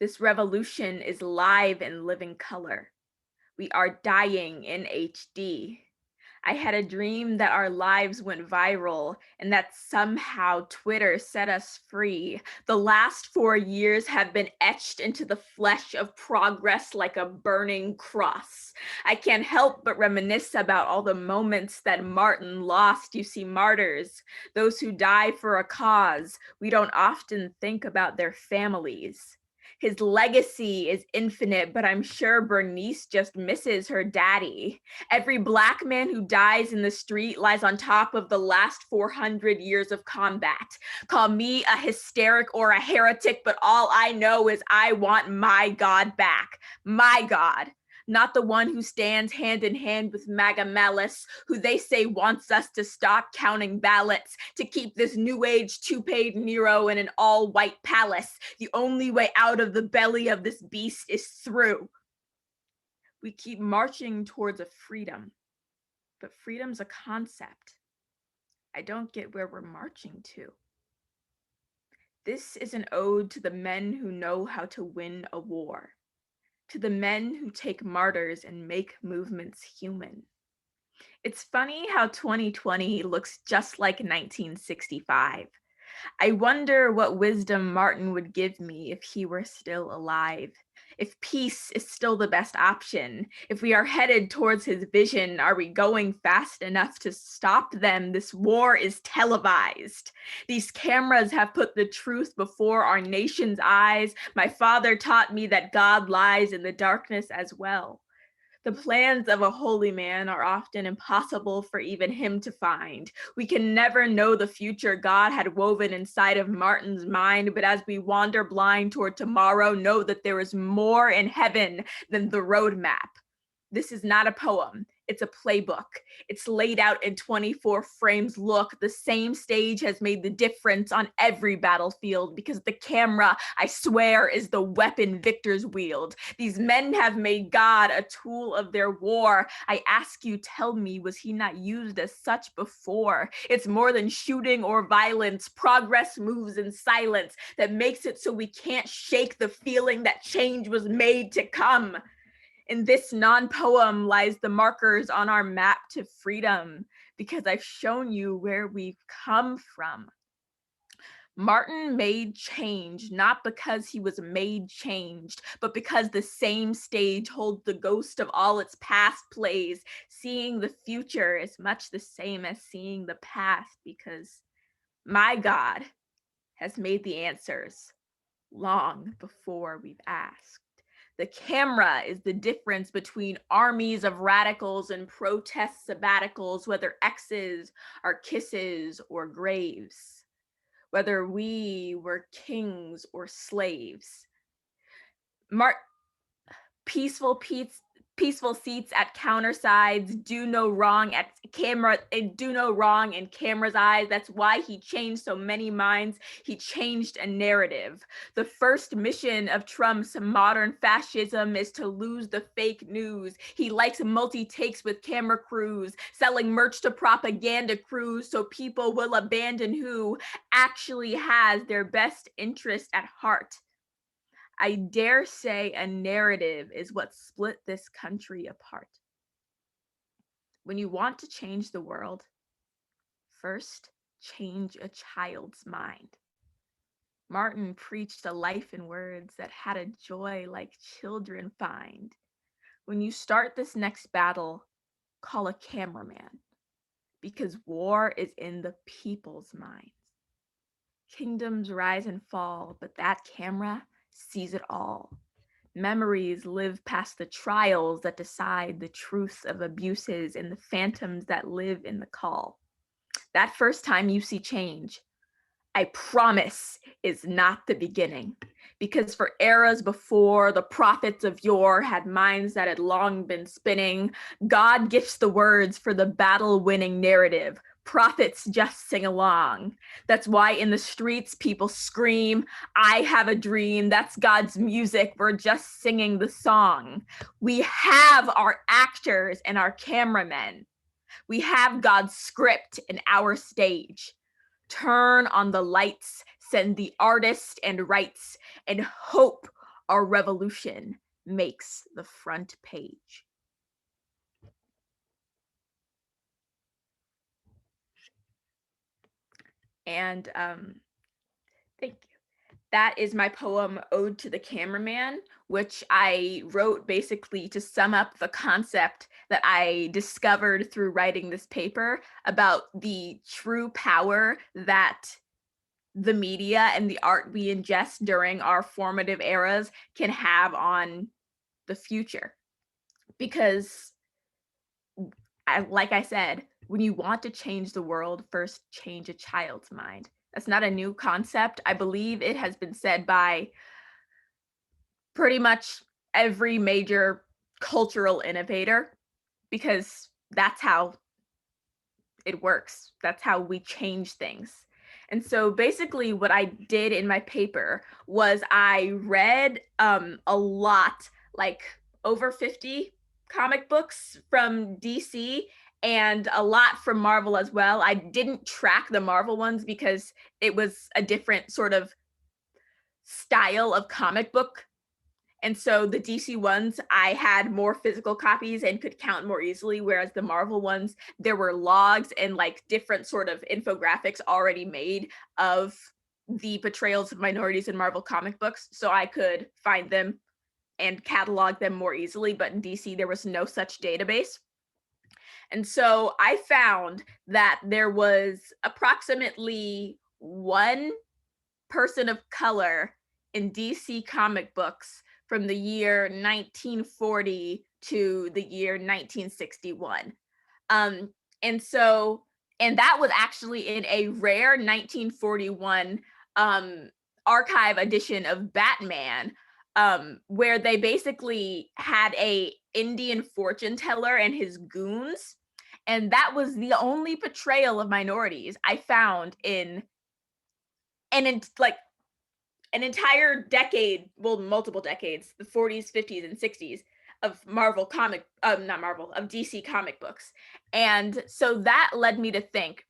This revolution is live in living color. We are dying in HD. I had a dream that our lives went viral and that somehow Twitter set us free. The last 4 years have been etched into the flesh of progress like a burning cross. I can't help but reminisce about all the moments that Martin lost. You see, martyrs, those who die for a cause. We don't often think about their families. His legacy is infinite, but I'm sure Bernice just misses her daddy. Every Black man who dies in the street lies on top of the last 400 years of combat. Call me a hysteric or a heretic, but all I know is I want my God back. My God. Not the one who stands hand in hand with MAGA malice, who they say wants us to stop counting ballots, to keep this new age two-paid Nero in an all-white palace. The only way out of the belly of this beast is through. We keep marching towards a freedom, but freedom's a concept. I don't get where we're marching to. This is an ode to the men who know how to win a war, to the men who take martyrs and make movements human. It's funny how 2020 looks just like 1965. I wonder what wisdom Martin would give me if he were still alive. If peace is still the best option, if we are headed towards his vision, are we going fast enough to stop them? This war is televised. These cameras have put the truth before our nation's eyes. My father taught me that God lies in the darkness as well. The plans of a holy man are often impossible for even him to find. We can never know the future God had woven inside of Martin's mind, but as we wander blind toward tomorrow, know that there is more in heaven than the roadmap. This is not a poem. It's a playbook. It's laid out in 24 frames. Look, the same stage has made the difference on every battlefield because the camera, I swear, is the weapon victors wield. These men have made God a tool of their war. I ask you, tell me, was he not used as such before? It's more than shooting or violence. Progress moves in silence that makes it so we can't shake the feeling that change was made to come. In this non-poem lies the markers on our map to freedom, because I've shown you where we've come from. Martin made change, not because he was made changed, but because the same stage holds the ghost of all its past plays. Seeing the future is much the same as seeing the past, because my God has made the answers long before we've asked. The camera is the difference between armies of radicals and protest sabbaticals, whether X's are kisses or graves, whether we were kings or slaves. Peaceful seats at counter sides do no wrong in camera's eyes. That's why he changed so many minds. He changed a narrative. The first mission of Trump's modern fascism is to lose the fake news. He likes multi-takes with camera crews, selling merch to propaganda crews so people will abandon who actually has their best interest at heart. I dare say a narrative is what split this country apart. When you want to change the world, first change a child's mind. Martin preached a life in words that had a joy like children find. When you start this next battle, call a cameraman, because war is in the people's minds. Kingdoms rise and fall, but that camera sees it all. Memories live past the trials that decide the truth of abuses and the phantoms that live in the call. That first time you see change, I promise, is not the beginning. Because for eras before, the prophets of yore had minds that had long been spinning. God gifts the words for the battle-winning narrative. Prophets just sing along. That's why in the streets people scream, I have a dream. That's God's music. We're just singing the song. We have our actors and our cameramen. We have God's script and our stage. Turn on the lights, send the artist and rights, and hope our revolution makes the front page. And thank you. That is my poem, Ode to the Cameraman, which I wrote basically to sum up the concept that I discovered through writing this paper about the true power that the media and the art we ingest during our formative eras can have on the future. Because, like I said, when you want to change the world, first change a child's mind. That's not a new concept. I believe it has been said by pretty much every major cultural innovator, because that's how it works. That's how we change things. And so basically what I did in my paper was I read a lot, like over 50 comic books from DC and a lot from Marvel as well. I didn't track the Marvel ones because it was a different sort of style of comic book. And so the DC ones, I had more physical copies and could count more easily, whereas the Marvel ones, there were logs and like different sort of infographics already made of the portrayals of minorities in Marvel comic books. So I could find them and catalog them more easily. But in DC, there was no such database. And so I found that there was approximately one person of color in DC comic books from the year 1940 to the year 1961. And that was actually in a rare 1941 archive edition of Batman, where they basically had a Indian fortune teller and his goons. And that was the only portrayal of minorities I found in like an entire decade, well, multiple decades, the 40s, 50s, and 60s of of DC comic books. And so that led me to think,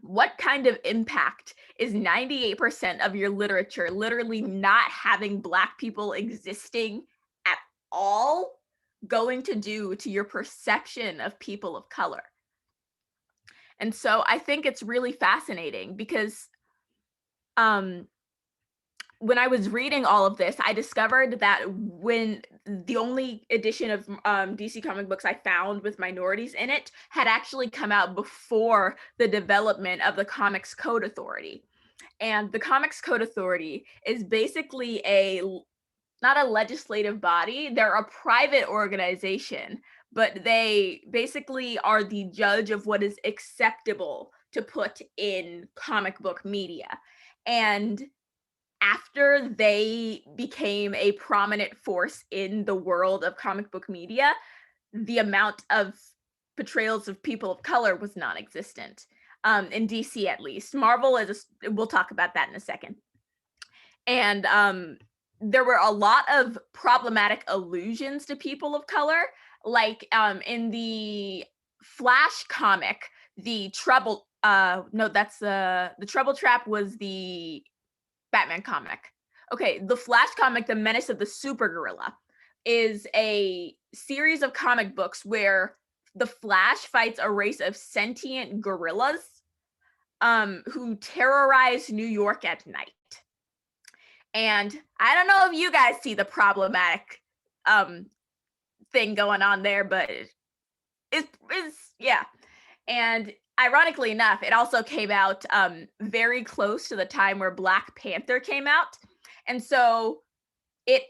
what kind of impact is 98% of your literature literally not having Black people existing at all going to do to your perception of people of color? And so I think it's really fascinating because when I was reading all of this, I discovered that when the only edition of DC comic books I found with minorities in it had actually come out before the development of the Comics Code Authority. And the Comics Code Authority is basically not a legislative body, they're a private organization, but they basically are the judge of what is acceptable to put in comic book media. And after they became a prominent force in the world of comic book media, the amount of portrayals of people of color was non-existent, in DC at least. Marvel we'll talk about that in a second. And there were a lot of problematic allusions to people of color, like in the Flash comic, the Trouble Trap was the Batman comic. Okay, the Flash comic, The Menace of the Super Gorilla, is a series of comic books where the Flash fights a race of sentient gorillas who terrorize New York at night. And I don't know if you guys see the problematic thing going on there, but it's yeah. And ironically enough, it also came out very close to the time where Black Panther came out. And so it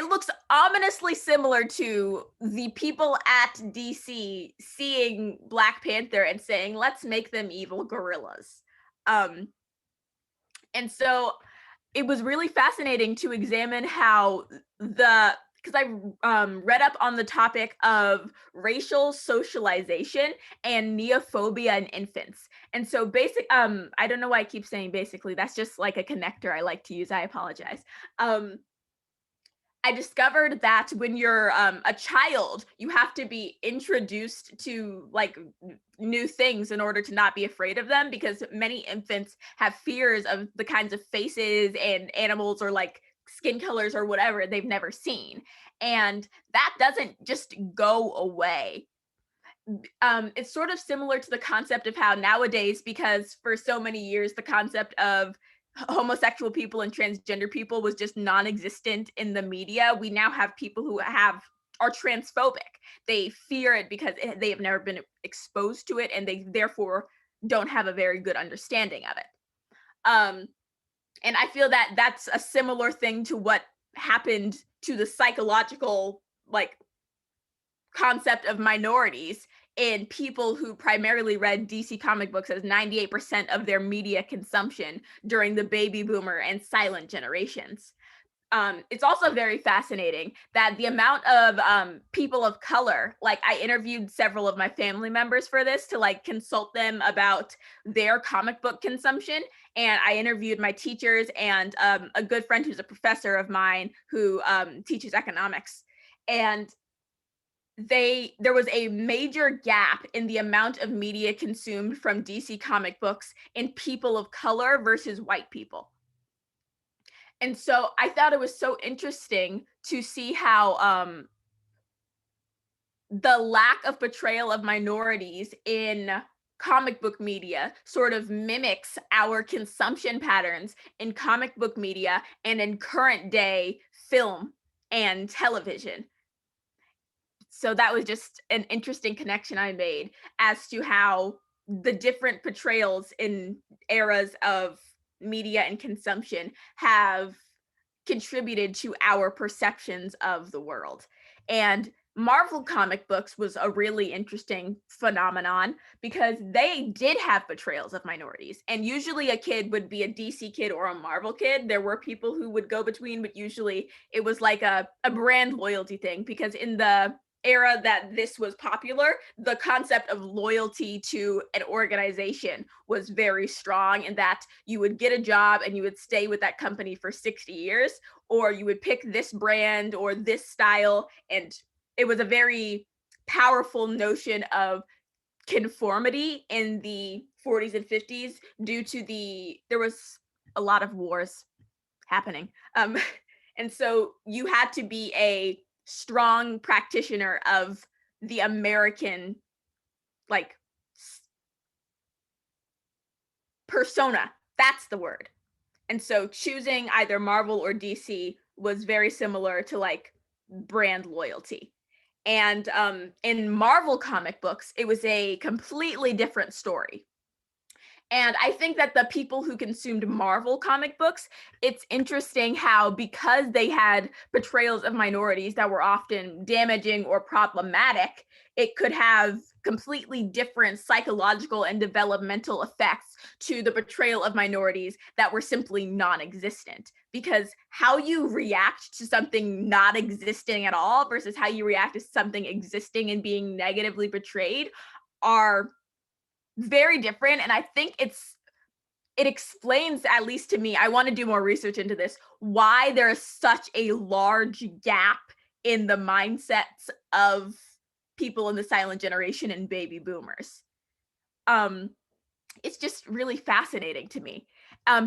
looks ominously similar to the people at DC seeing Black Panther and saying, let's make them evil gorillas. And so it was really fascinating to examine how because I read up on the topic of racial socialization and neophobia in infants. And so I don't know why I keep saying basically, that's just like a connector I like to use. I apologize. I discovered that when you're a child, you have to be introduced to like new things in order to not be afraid of them, because many infants have fears of the kinds of faces and animals or like skin colors or whatever they've never seen. And that doesn't just go away. It's sort of similar to the concept of how nowadays, because for so many years, the concept of homosexual people and transgender people was just non-existent in the media. We now have people who are transphobic. They fear it because they have never been exposed to it, and they therefore don't have a very good understanding of it. And I feel that that's a similar thing to what happened to the psychological like concept of minorities in people who primarily read DC comic books as 98% of their media consumption during the baby boomer and silent generations. It's also very fascinating that the amount of people of color, like I interviewed several of my family members for this to like consult them about their comic book consumption. And I interviewed my teachers and a good friend who's a professor of mine who teaches economics. And there was a major gap in the amount of media consumed from DC comic books in people of color versus white people. And so I thought it was so interesting to see how the lack of portrayal of minorities in comic book media sort of mimics our consumption patterns in comic book media and in current day film and television. So that was just an interesting connection I made as to how the different portrayals in eras of media and consumption have contributed to our perceptions of the world. And Marvel comic books was a really interesting phenomenon because they did have portrayals of minorities. And usually a kid would be a DC kid or a Marvel kid. There were people who would go between, but usually it was like a brand loyalty thing, because in the era that this was popular, the concept of loyalty to an organization was very strong, in that you would get a job and you would stay with that company for 60 years, or you would pick this brand or this style. And it was a very powerful notion of conformity in the 40s and 50s due to there was a lot of wars happening. And so you had to be a strong practitioner of the American like persona. That's the word. And so choosing either Marvel or DC was very similar to like brand loyalty. And in Marvel comic books, it was a completely different story. And I think that the people who consumed Marvel comic books, it's interesting how, because they had portrayals of minorities that were often damaging or problematic, it could have completely different psychological and developmental effects to the portrayal of minorities that were simply non-existent. Because how you react to something not existing at all versus how you react to something existing and being negatively portrayed are very different. And I think it explains, at least to me, I want to do more research into this, why there is such a large gap in the mindsets of people in the silent generation and baby boomers. It's just really fascinating to me.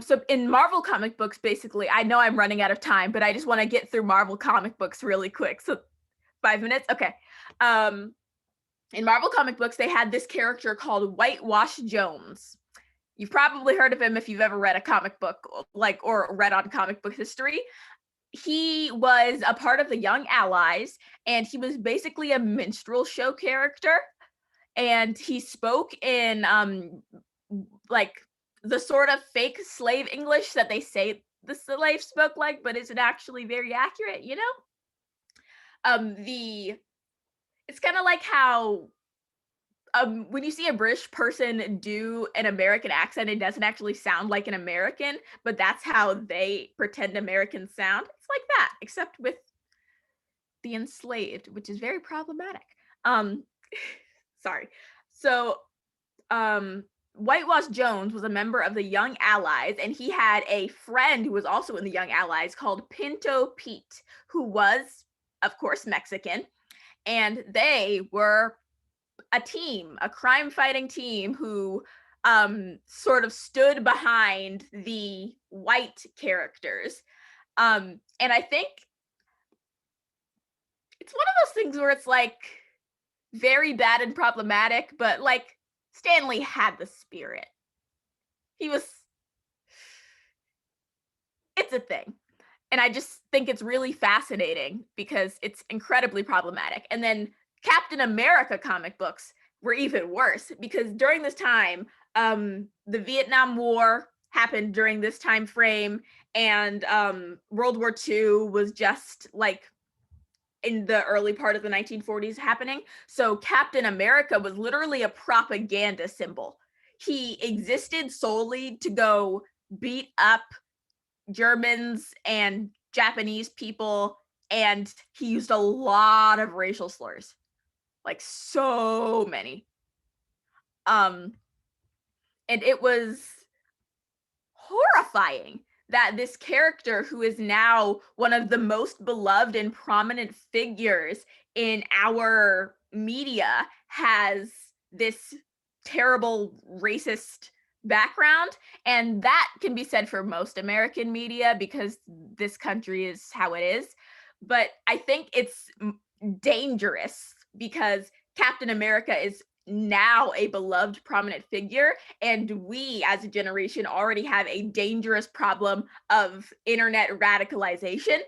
So in Marvel comic books, basically, I know I'm running out of time, but I just want to get through Marvel comic books really quick. So 5 minutes? Okay. In Marvel comic books, they had this character called Whitewash Jones. You've probably heard of him if you've ever read a comic book, like, or read on comic book history. He was a part of the Young Allies, and he was basically a minstrel show character. And he spoke in like the sort of fake slave English that they say the slave spoke like, but isn't actually very accurate, you know? It's kind of like how when you see a British person do an American accent, it doesn't actually sound like an American, but that's how they pretend Americans sound. It's like that, except with the enslaved, which is very problematic. Um, sorry. So, Whitewash Jones was a member of the Young Allies, and he had a friend who was also in the Young Allies called Pinto Pete, who was, of course, Mexican. And they were a team, a crime fighting team who sort of stood behind the white characters. And I think it's one of those things where it's like very bad and problematic, but like Stanley had the spirit. He was, it's a thing. And I just think it's really fascinating because it's incredibly problematic. And then Captain America comic books were even worse because during this time, the Vietnam War happened during this time frame, and World War II was just like in the early part of the 1940s happening. So Captain America was literally a propaganda symbol. He existed solely to go beat up Germans and Japanese people, and he used a lot of racial slurs, like so many. And it was horrifying that this character, who is now one of the most beloved and prominent figures in our media, has this terrible racist background. And that can be said for most American media because this country is how it is. But I think it's dangerous because Captain America is now a beloved prominent figure, and we as a generation already have a dangerous problem of internet radicalization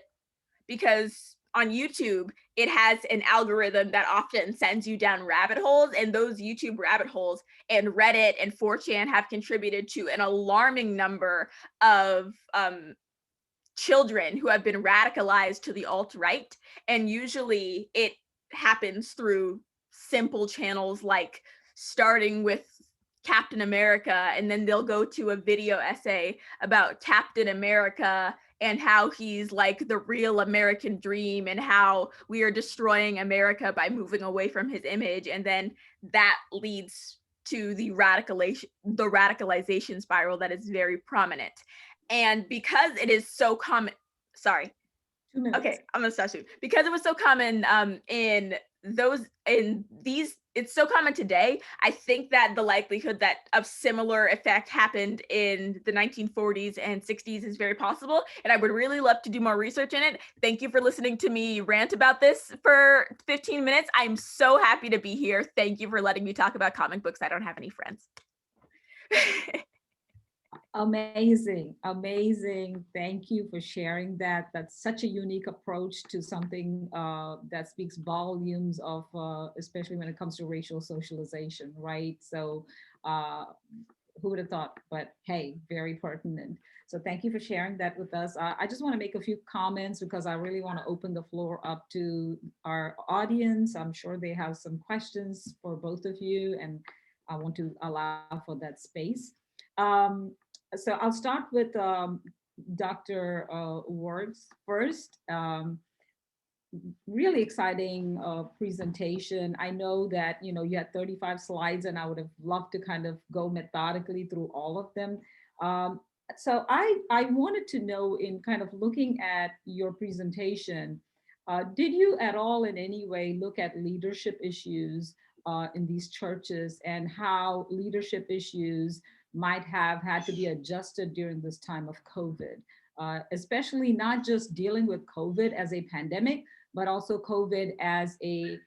because on YouTube it has an algorithm that often sends you down rabbit holes, and those YouTube rabbit holes and Reddit and 4chan have contributed to an alarming number of children who have been radicalized to the alt-right, and usually it happens through simple channels like starting with Captain America, and then they'll go to a video essay about Captain America and how he's like the real American dream and how we are destroying America by moving away from his image, and then that leads to the radicalization spiral that is very prominent. And because it is so common, sorry, 2 minutes. okay, I'm gonna start soon. Because it was so common it's so common today, I think that the likelihood that a similar effect happened in the 1940s and 60s is very possible. And I would really love to do more research in it. Thank you for listening to me rant about this for 15 minutes. I'm so happy to be here. Thank you for letting me talk about comic books. I don't have any friends. Amazing, amazing. Thank you for sharing that. That's such a unique approach to something that speaks volumes of, especially when it comes to racial socialization, right? So who would have thought, but hey, very pertinent. So thank you for sharing that with us. I just want to make a few comments because I really want to open the floor up to our audience. I'm sure they have some questions for both of you, and I want to allow for that space. So I'll start with Dr. Wards first. Really exciting presentation. I know that you had 35 slides, and I would have loved to kind of go methodically through all of them. So I wanted to know, in kind of looking at your presentation, did you at all in any way look at leadership issues in these churches and how leadership issues might have had to be adjusted during this time of COVID, especially not just dealing with COVID as a pandemic, but also COVID as a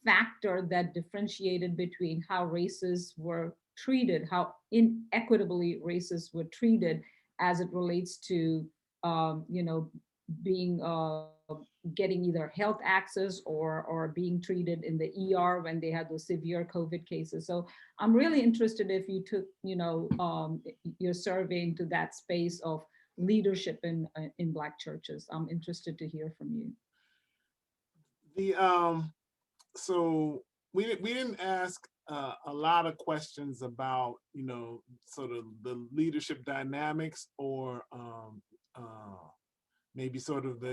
factor that differentiated between how races were treated, how inequitably races were treated as it relates to being getting either health access or being treated in the ER when they had those severe COVID cases. So I'm really interested if you took your survey into that space of leadership in Black churches. I'm interested to hear from you. So we didn't ask a lot of questions about, sort of the leadership dynamics, or maybe sort of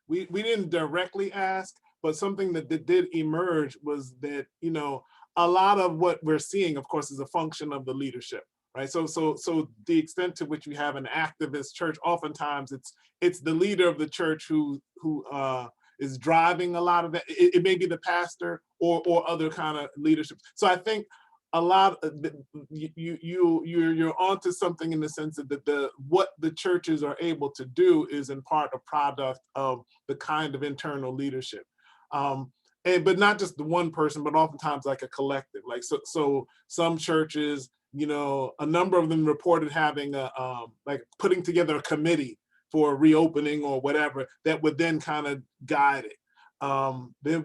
we didn't directly ask, but something that did emerge was that, a lot of what we're seeing, of course, is a function of the leadership, right? So the extent to which we have an activist church, oftentimes it's the leader of the church who is driving a lot of that. It may be the pastor or other kind of leadership. So I think a lot of you're onto something in the sense that what the churches are able to do is in part a product of the kind of internal leadership. But not just the one person, but oftentimes like a collective. Like so some churches, a number of them reported having like putting together a committee for reopening or whatever that would then kind of guide it.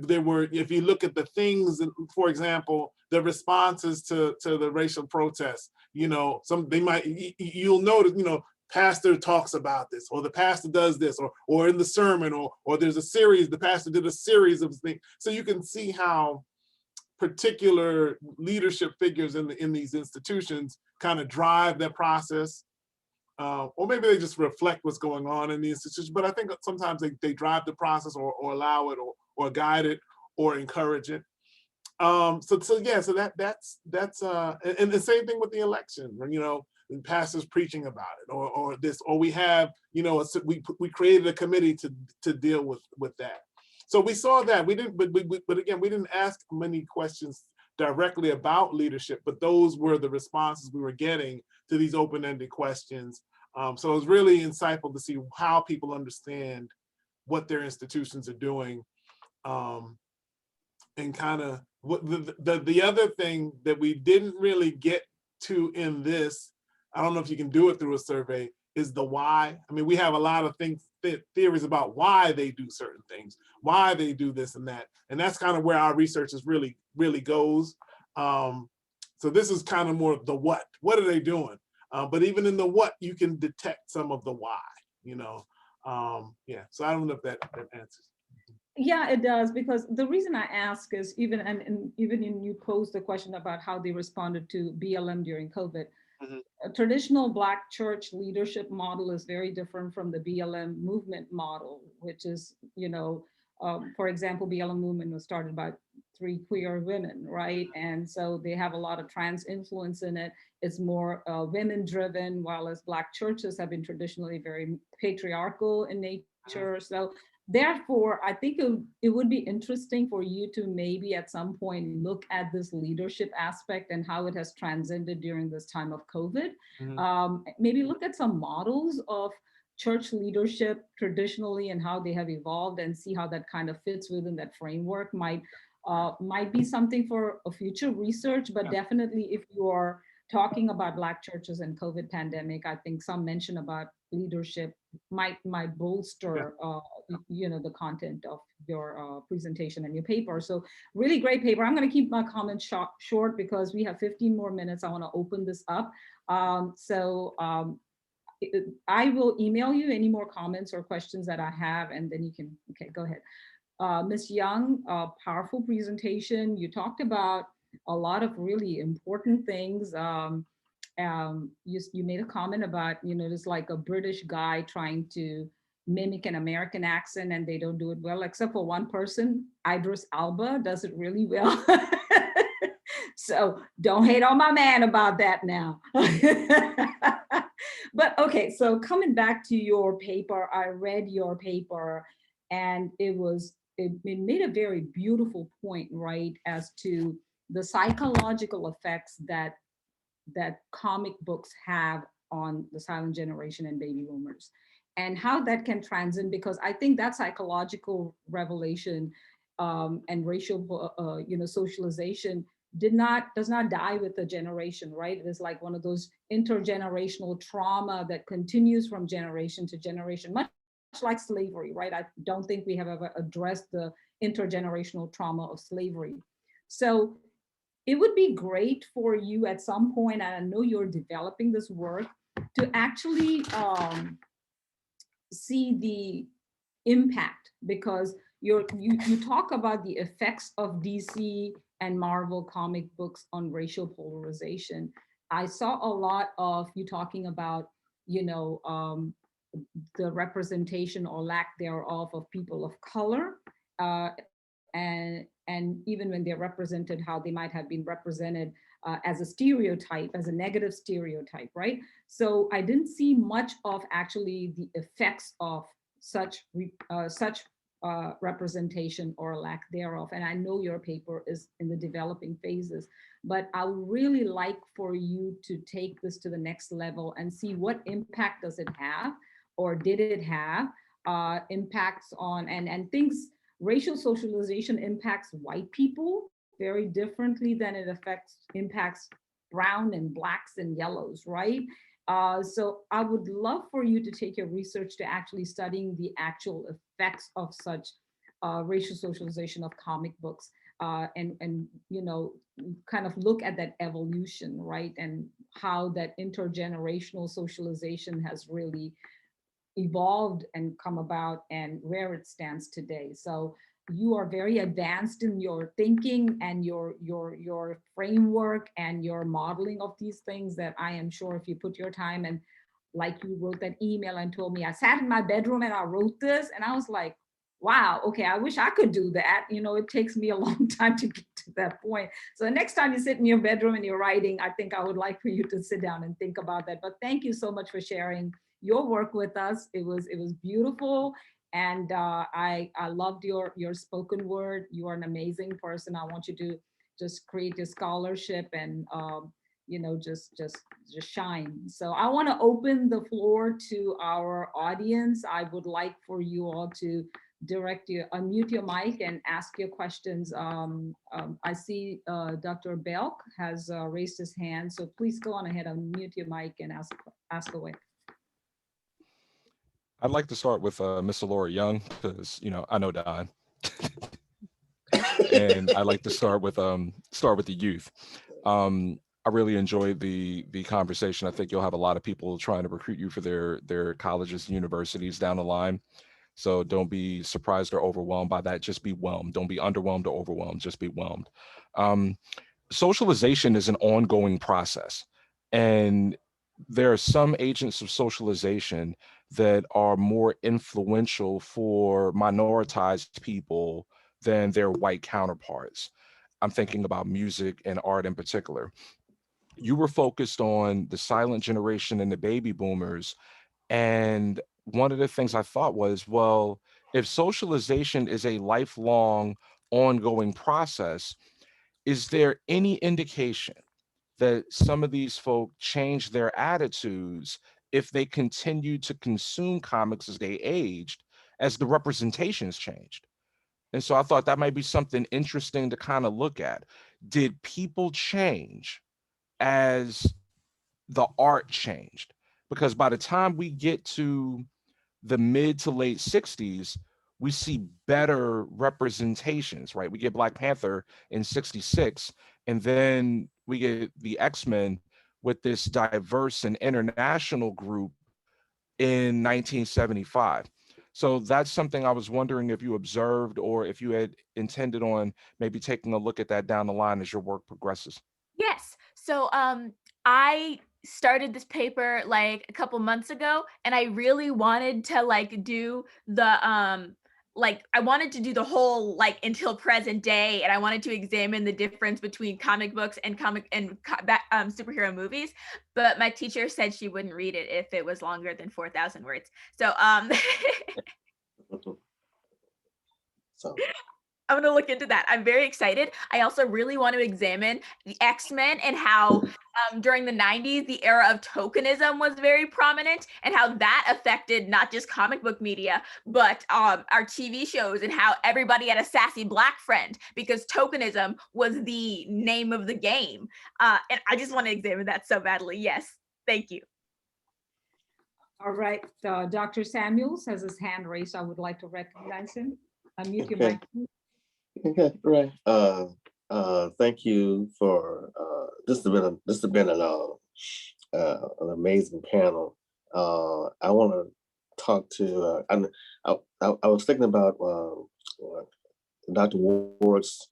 There were, if you look at the things, for example, the responses to the racial protests, you'll notice, pastor talks about this, or the pastor does this, or in the sermon, or there's a series, the pastor did a series of things. So you can see how particular leadership figures in these institutions kind of drive that process. Or maybe they just reflect what's going on in the institution. But I think sometimes they drive the process, or allow it, or guide it, or encourage it. So that's and the same thing with the election. Pastors preaching about it, or this, or we have, we created a committee to deal with that. So we saw that. We didn't, but again, we didn't ask many questions directly about leadership, but those were the responses we were getting to these open-ended questions. So it was really insightful to see how people understand what their institutions are doing, and kind of what the other thing that we didn't really get to in this, I don't know if you can do it through a survey, is the why. I mean, we have a lot of theories about why they do certain things, why they do this and that, and that's kind of where our research is really goes. So this is kind of more of the what are they doing? But even in the what, you can detect some of the why, yeah. So I don't know if that answers. Yeah, it does, because the reason I ask is even you posed the question about how they responded to BLM during COVID. Mm-hmm. A traditional Black church leadership model is very different from the BLM movement model, which is, for example, BLM movement was started by 3 queer women, right? And so they have a lot of trans influence in it. It's more women driven, while as Black churches have been traditionally very patriarchal in nature. So therefore, I think it would be interesting for you to maybe at some point look at this leadership aspect and how it has transcended during this time of COVID. Mm-hmm. Maybe look at some models of church leadership traditionally and how they have evolved, and see how that kind of fits within that framework. Might be something for a future research, but definitely if you are talking about Black churches and COVID pandemic, I think some mention about leadership might bolster the content of your presentation and your paper. So really great paper. I'm going to keep my comments short because we have 15 more minutes. I want to open this up. I will email you any more comments or questions that I have, and then you can, okay, go ahead. Ms. Young, powerful presentation. You talked about a lot of really important things. You made a comment about, there's like a British guy trying to mimic an American accent and they don't do it well, except for one person, Idris Elba does it really well. So don't hate on my man about that now. But okay, so coming back to your paper, I read your paper and it made a very beautiful point, right, as to the psychological effects that comic books have on the silent generation and baby boomers, and how that can transcend, because I think that psychological revelation and racial socialization does not die with the generation, right? It is like one of those intergenerational trauma that continues from generation to generation, much like slavery, right? I don't think we have ever addressed the intergenerational trauma of slavery. So it would be great for you at some point, and I know you're developing this work, to actually see the impact, because you talk about the effects of DC and Marvel comic books on racial polarization. I saw a lot of you talking about, the representation or lack thereof of people of color, uh, and even when they're represented, how they might have been represented as a stereotype, as a negative stereotype, right? So I didn't see much of actually the effects of such representation or lack thereof. And I know your paper is in the developing phases, but I would really like for you to take this to the next level and see what impact does it have, or did it have impacts on, and things. Racial socialization impacts white people very differently than it impacts brown and blacks and yellows, right? So I would love for you to take your research to actually studying the actual effects of such racial socialization of comic books, and kind of look at that evolution, right? And how that intergenerational socialization has really evolved and come about, and where it stands today. So you are very advanced in your thinking and your framework and your modeling of these things, that I am sure if you put your time, and like you wrote that email and told me, I sat in my bedroom and I wrote this, and I was like, wow, okay, I wish I could do that. It takes me a long time to get to that point. So the next time you sit in your bedroom and you're writing, I think I would like for you to sit down and think about that. But thank you so much for sharing your work with us. It was beautiful, and I loved your spoken word. You are an amazing person. I want you to just create your scholarship and just shine. So I want to open the floor to our audience. I would like for you all to unmute your mic and ask your questions. I see Dr. Belk has raised his hand, so please go on ahead, unmute your mic and ask away. I'd like to start with Miss Laura Young, because I know Don, and I like to start with the youth. I really enjoyed the conversation. I think you'll have a lot of people trying to recruit you for their colleges and universities down the line. So don't be surprised or overwhelmed by that. Just be whelmed. Don't be underwhelmed or overwhelmed. Just be whelmed. Socialization is an ongoing process, and there are some agents of socialization that are more influential for minoritized people than their white counterparts. I'm thinking about music and art in particular. You were focused on the silent generation and the baby boomers. And one of the things I thought was, well, if socialization is a lifelong, ongoing process, is there any indication that some of these folk change their attitudes if they continue to consume comics as they aged, as the representations changed? And so I thought that might be something interesting to kind of look at. Did people change as the art changed? Because by the time we get to the mid to late 60s, we see better representations, right? We get Black Panther in 66, and then we get the X-Men with this diverse and international group in 1975. So that's something I was wondering if you observed, or if you had intended on maybe taking a look at that down the line as your work progresses. Yes. So I started this paper like a couple months ago, and I really wanted to do the I wanted to do the whole until present day, and I wanted to examine the difference between comic books and superhero movies. But my teacher said she wouldn't read it if it was longer than 4,000 words. So So I'm going to look into that. I'm very excited. I also really want to examine the X-Men and how during the 90s, the era of tokenism was very prominent, and how that affected not just comic book media, but our TV shows, and how everybody had a sassy Black friend because tokenism was the name of the game. And I just want to examine that so badly. Yes. Thank you. All right, Dr. Samuels has his hand raised. I would like to recognize him. Unmute your Okay. mic. okay, right. Thank you for this has been an amazing panel. I want to talk to. I was thinking about Dr. Ward's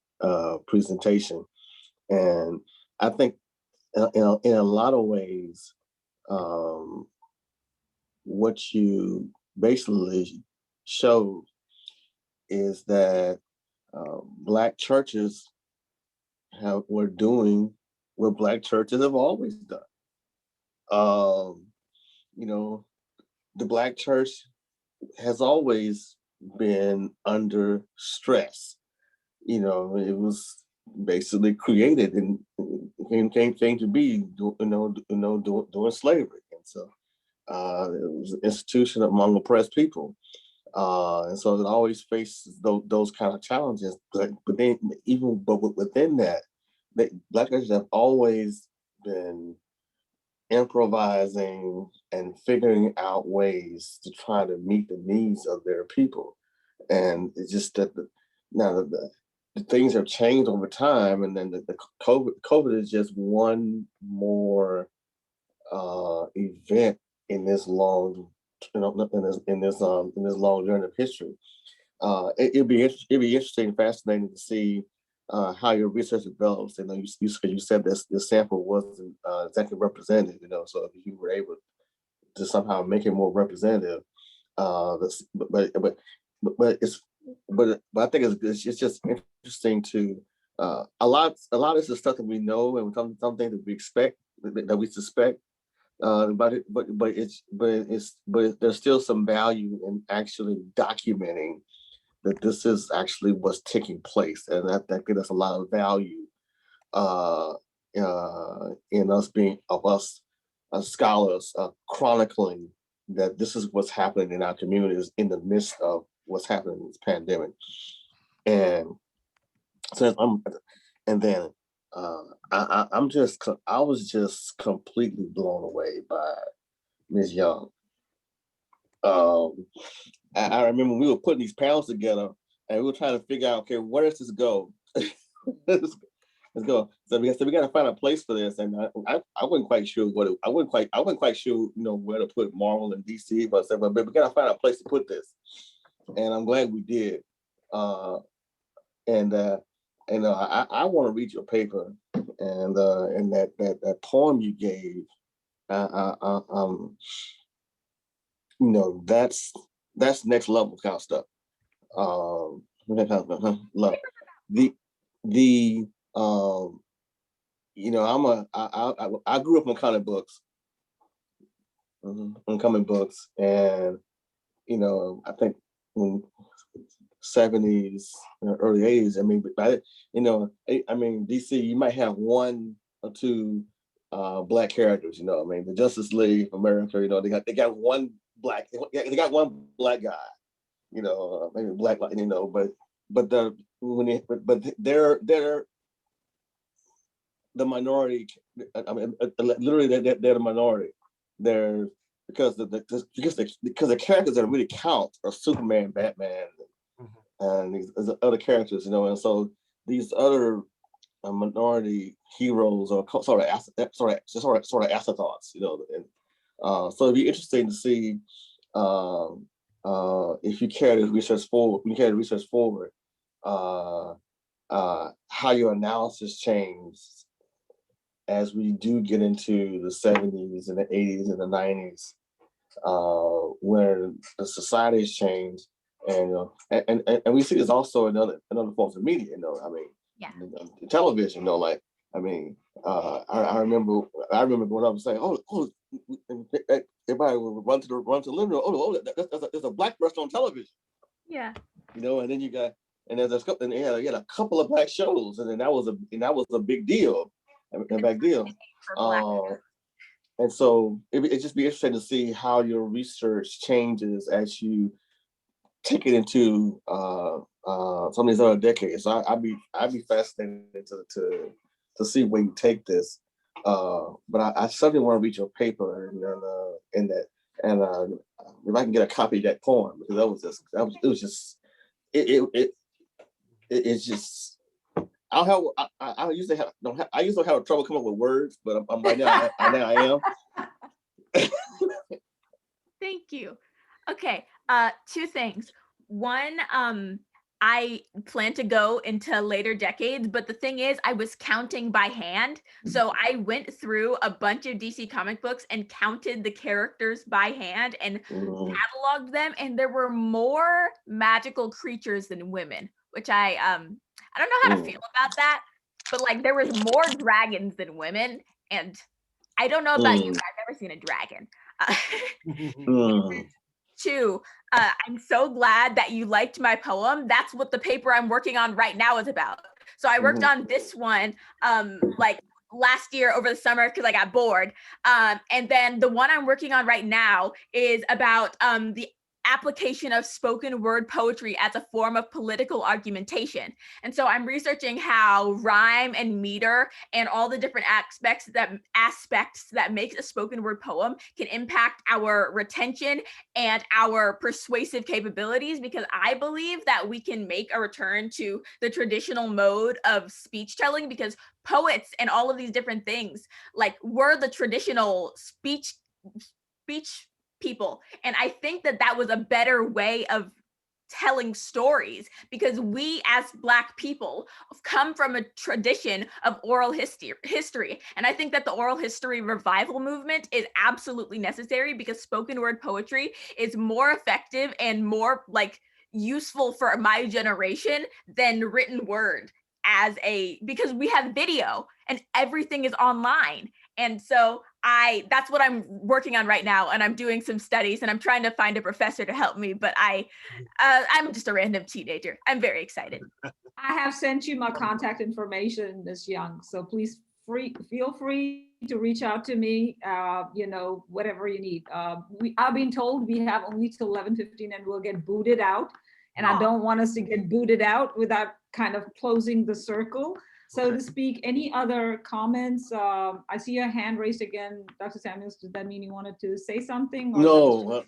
presentation. And I think in a lot of ways, what you basically showed is that Black churches were doing what Black churches have always done. You know, the Black church has always been under stress. You know, it was basically created and came to be, during slavery, and so it was an institution among oppressed people, and so it always faces those kind of challenges. But then, within that, Black churches have always been improvising and figuring out ways to try to meet the needs of their people. And it's just that now the things have changed over time, and then the COVID is just one more event in this long, in this long journey of history. It'd be interesting and fascinating to see how your research develops. You know, you said this sample wasn't exactly representative. You know, so if you were able to somehow make it more representative, but I think it's just interesting to a lot of this is stuff that we know, and some things that we expect, that we suspect. But there's still some value in actually documenting that this is actually what's taking place, and that gives us a lot of value in us as scholars chronicling that this is what's happening in our communities in the midst of what's happening in this pandemic. And so I was just completely blown away by Ms. Young. I remember we were putting these panels together, and we were trying to figure out, okay, where does this go? Let's go. So we got to find a place for this, and I wasn't quite sure I wasn't quite sure, where to put Marvel and DC, but we got to find a place to put this, and I'm glad we did. I want to read your paper, and that poem you gave. That's next level kind of stuff. Love I grew up on comic books, and I think when 70s, early 80s. I mean, DC, you might have one or two Black characters. The Justice League of America. They got one Black. They got one Black guy. Maybe Black. But they're the minority. I mean, literally, they're the minority. They're because the characters that really count are Superman, Batman, and these other characters, and so these other minority heroes are sort of afterthoughts, and so it'd be interesting to see if you carry the research forward, how your analysis changed as we do get into the 70s and the 80s and the 90s, where the society has changed. And we see this also in other forms of media. Television. I remember when I was saying, everybody would run to the living room. There's a Black person on television. Yeah. And then you got you had a couple of Black shows, and then that was a big deal, and so it'd just be interesting to see how your research changes as you take it into some of these other decades. So I'd be fascinated to see where you take this. But I certainly want to read your paper and if I can get a copy of that poem, because it's just I usually don't have trouble coming up with words, but I'm right now I am. Thank you. Okay, two things. One, I plan to go into later decades, but the thing is, I was counting by hand. So I went through a bunch of DC comic books and counted the characters by hand and Mhm. cataloged them, and there were more magical creatures than women, which I don't know how to feel about that, but like there was more dragons than women, and I don't know about you, but I've never seen a dragon. Mm. Two, I'm so glad that you liked my poem. That's what the paper I'm working on right now is about. So I worked on this one like last year over the summer because I got bored. And then the one I'm working on right now is about the application of spoken word poetry as a form of political argumentation. And so I'm researching how rhyme and meter and all the different aspects that makes a spoken word poem can impact our retention and our persuasive capabilities, because I believe that we can make a return to the traditional mode of speech telling, because poets and all of these different things like were the traditional speech people. And I think that that was a better way of telling stories, because we as Black people come from a tradition of oral history. And I think that the oral history revival movement is absolutely necessary, because spoken word poetry is more effective and more like useful for my generation than written word, because we have video and everything is online. And so that's what I'm working on right now, and I'm doing some studies, and I'm trying to find a professor to help me, but I'm just a random teenager. I'm very excited. I have sent you my contact information, Ms. Young, so please feel free to reach out to me, whatever you need. I've been told we have only till 11:15 and we'll get booted out. And I don't want us to get booted out without kind of closing the circle, so to speak. Any other comments? I see your hand raised again, Dr. Samuels. Does that mean you wanted to say something? No.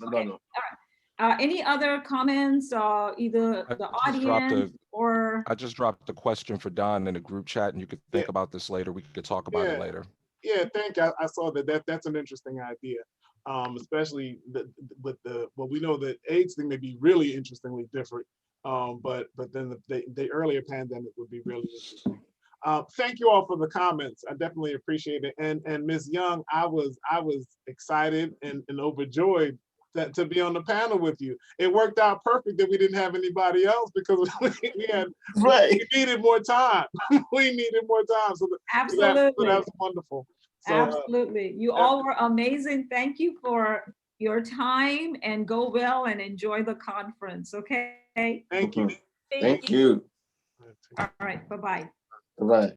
Any other comments, either the audience or? I just dropped the question for Don in the group chat, and you could think about this later. We could talk about it later. Yeah, thank you. I saw that. That's an interesting idea, especially with we know that AIDS thing may be really interestingly different, but then the earlier pandemic would be really interesting. Thank you all for the comments. I definitely appreciate it. And Ms. Young, I was excited and overjoyed to be on the panel with you. It worked out perfect that we didn't have anybody else, because we needed more time. We needed more time. So Absolutely. that's wonderful. So, absolutely. You all were amazing. Thank you for your time, and go well and enjoy the conference. Okay. Thank you. Thank you. All right. Bye-bye. Bye.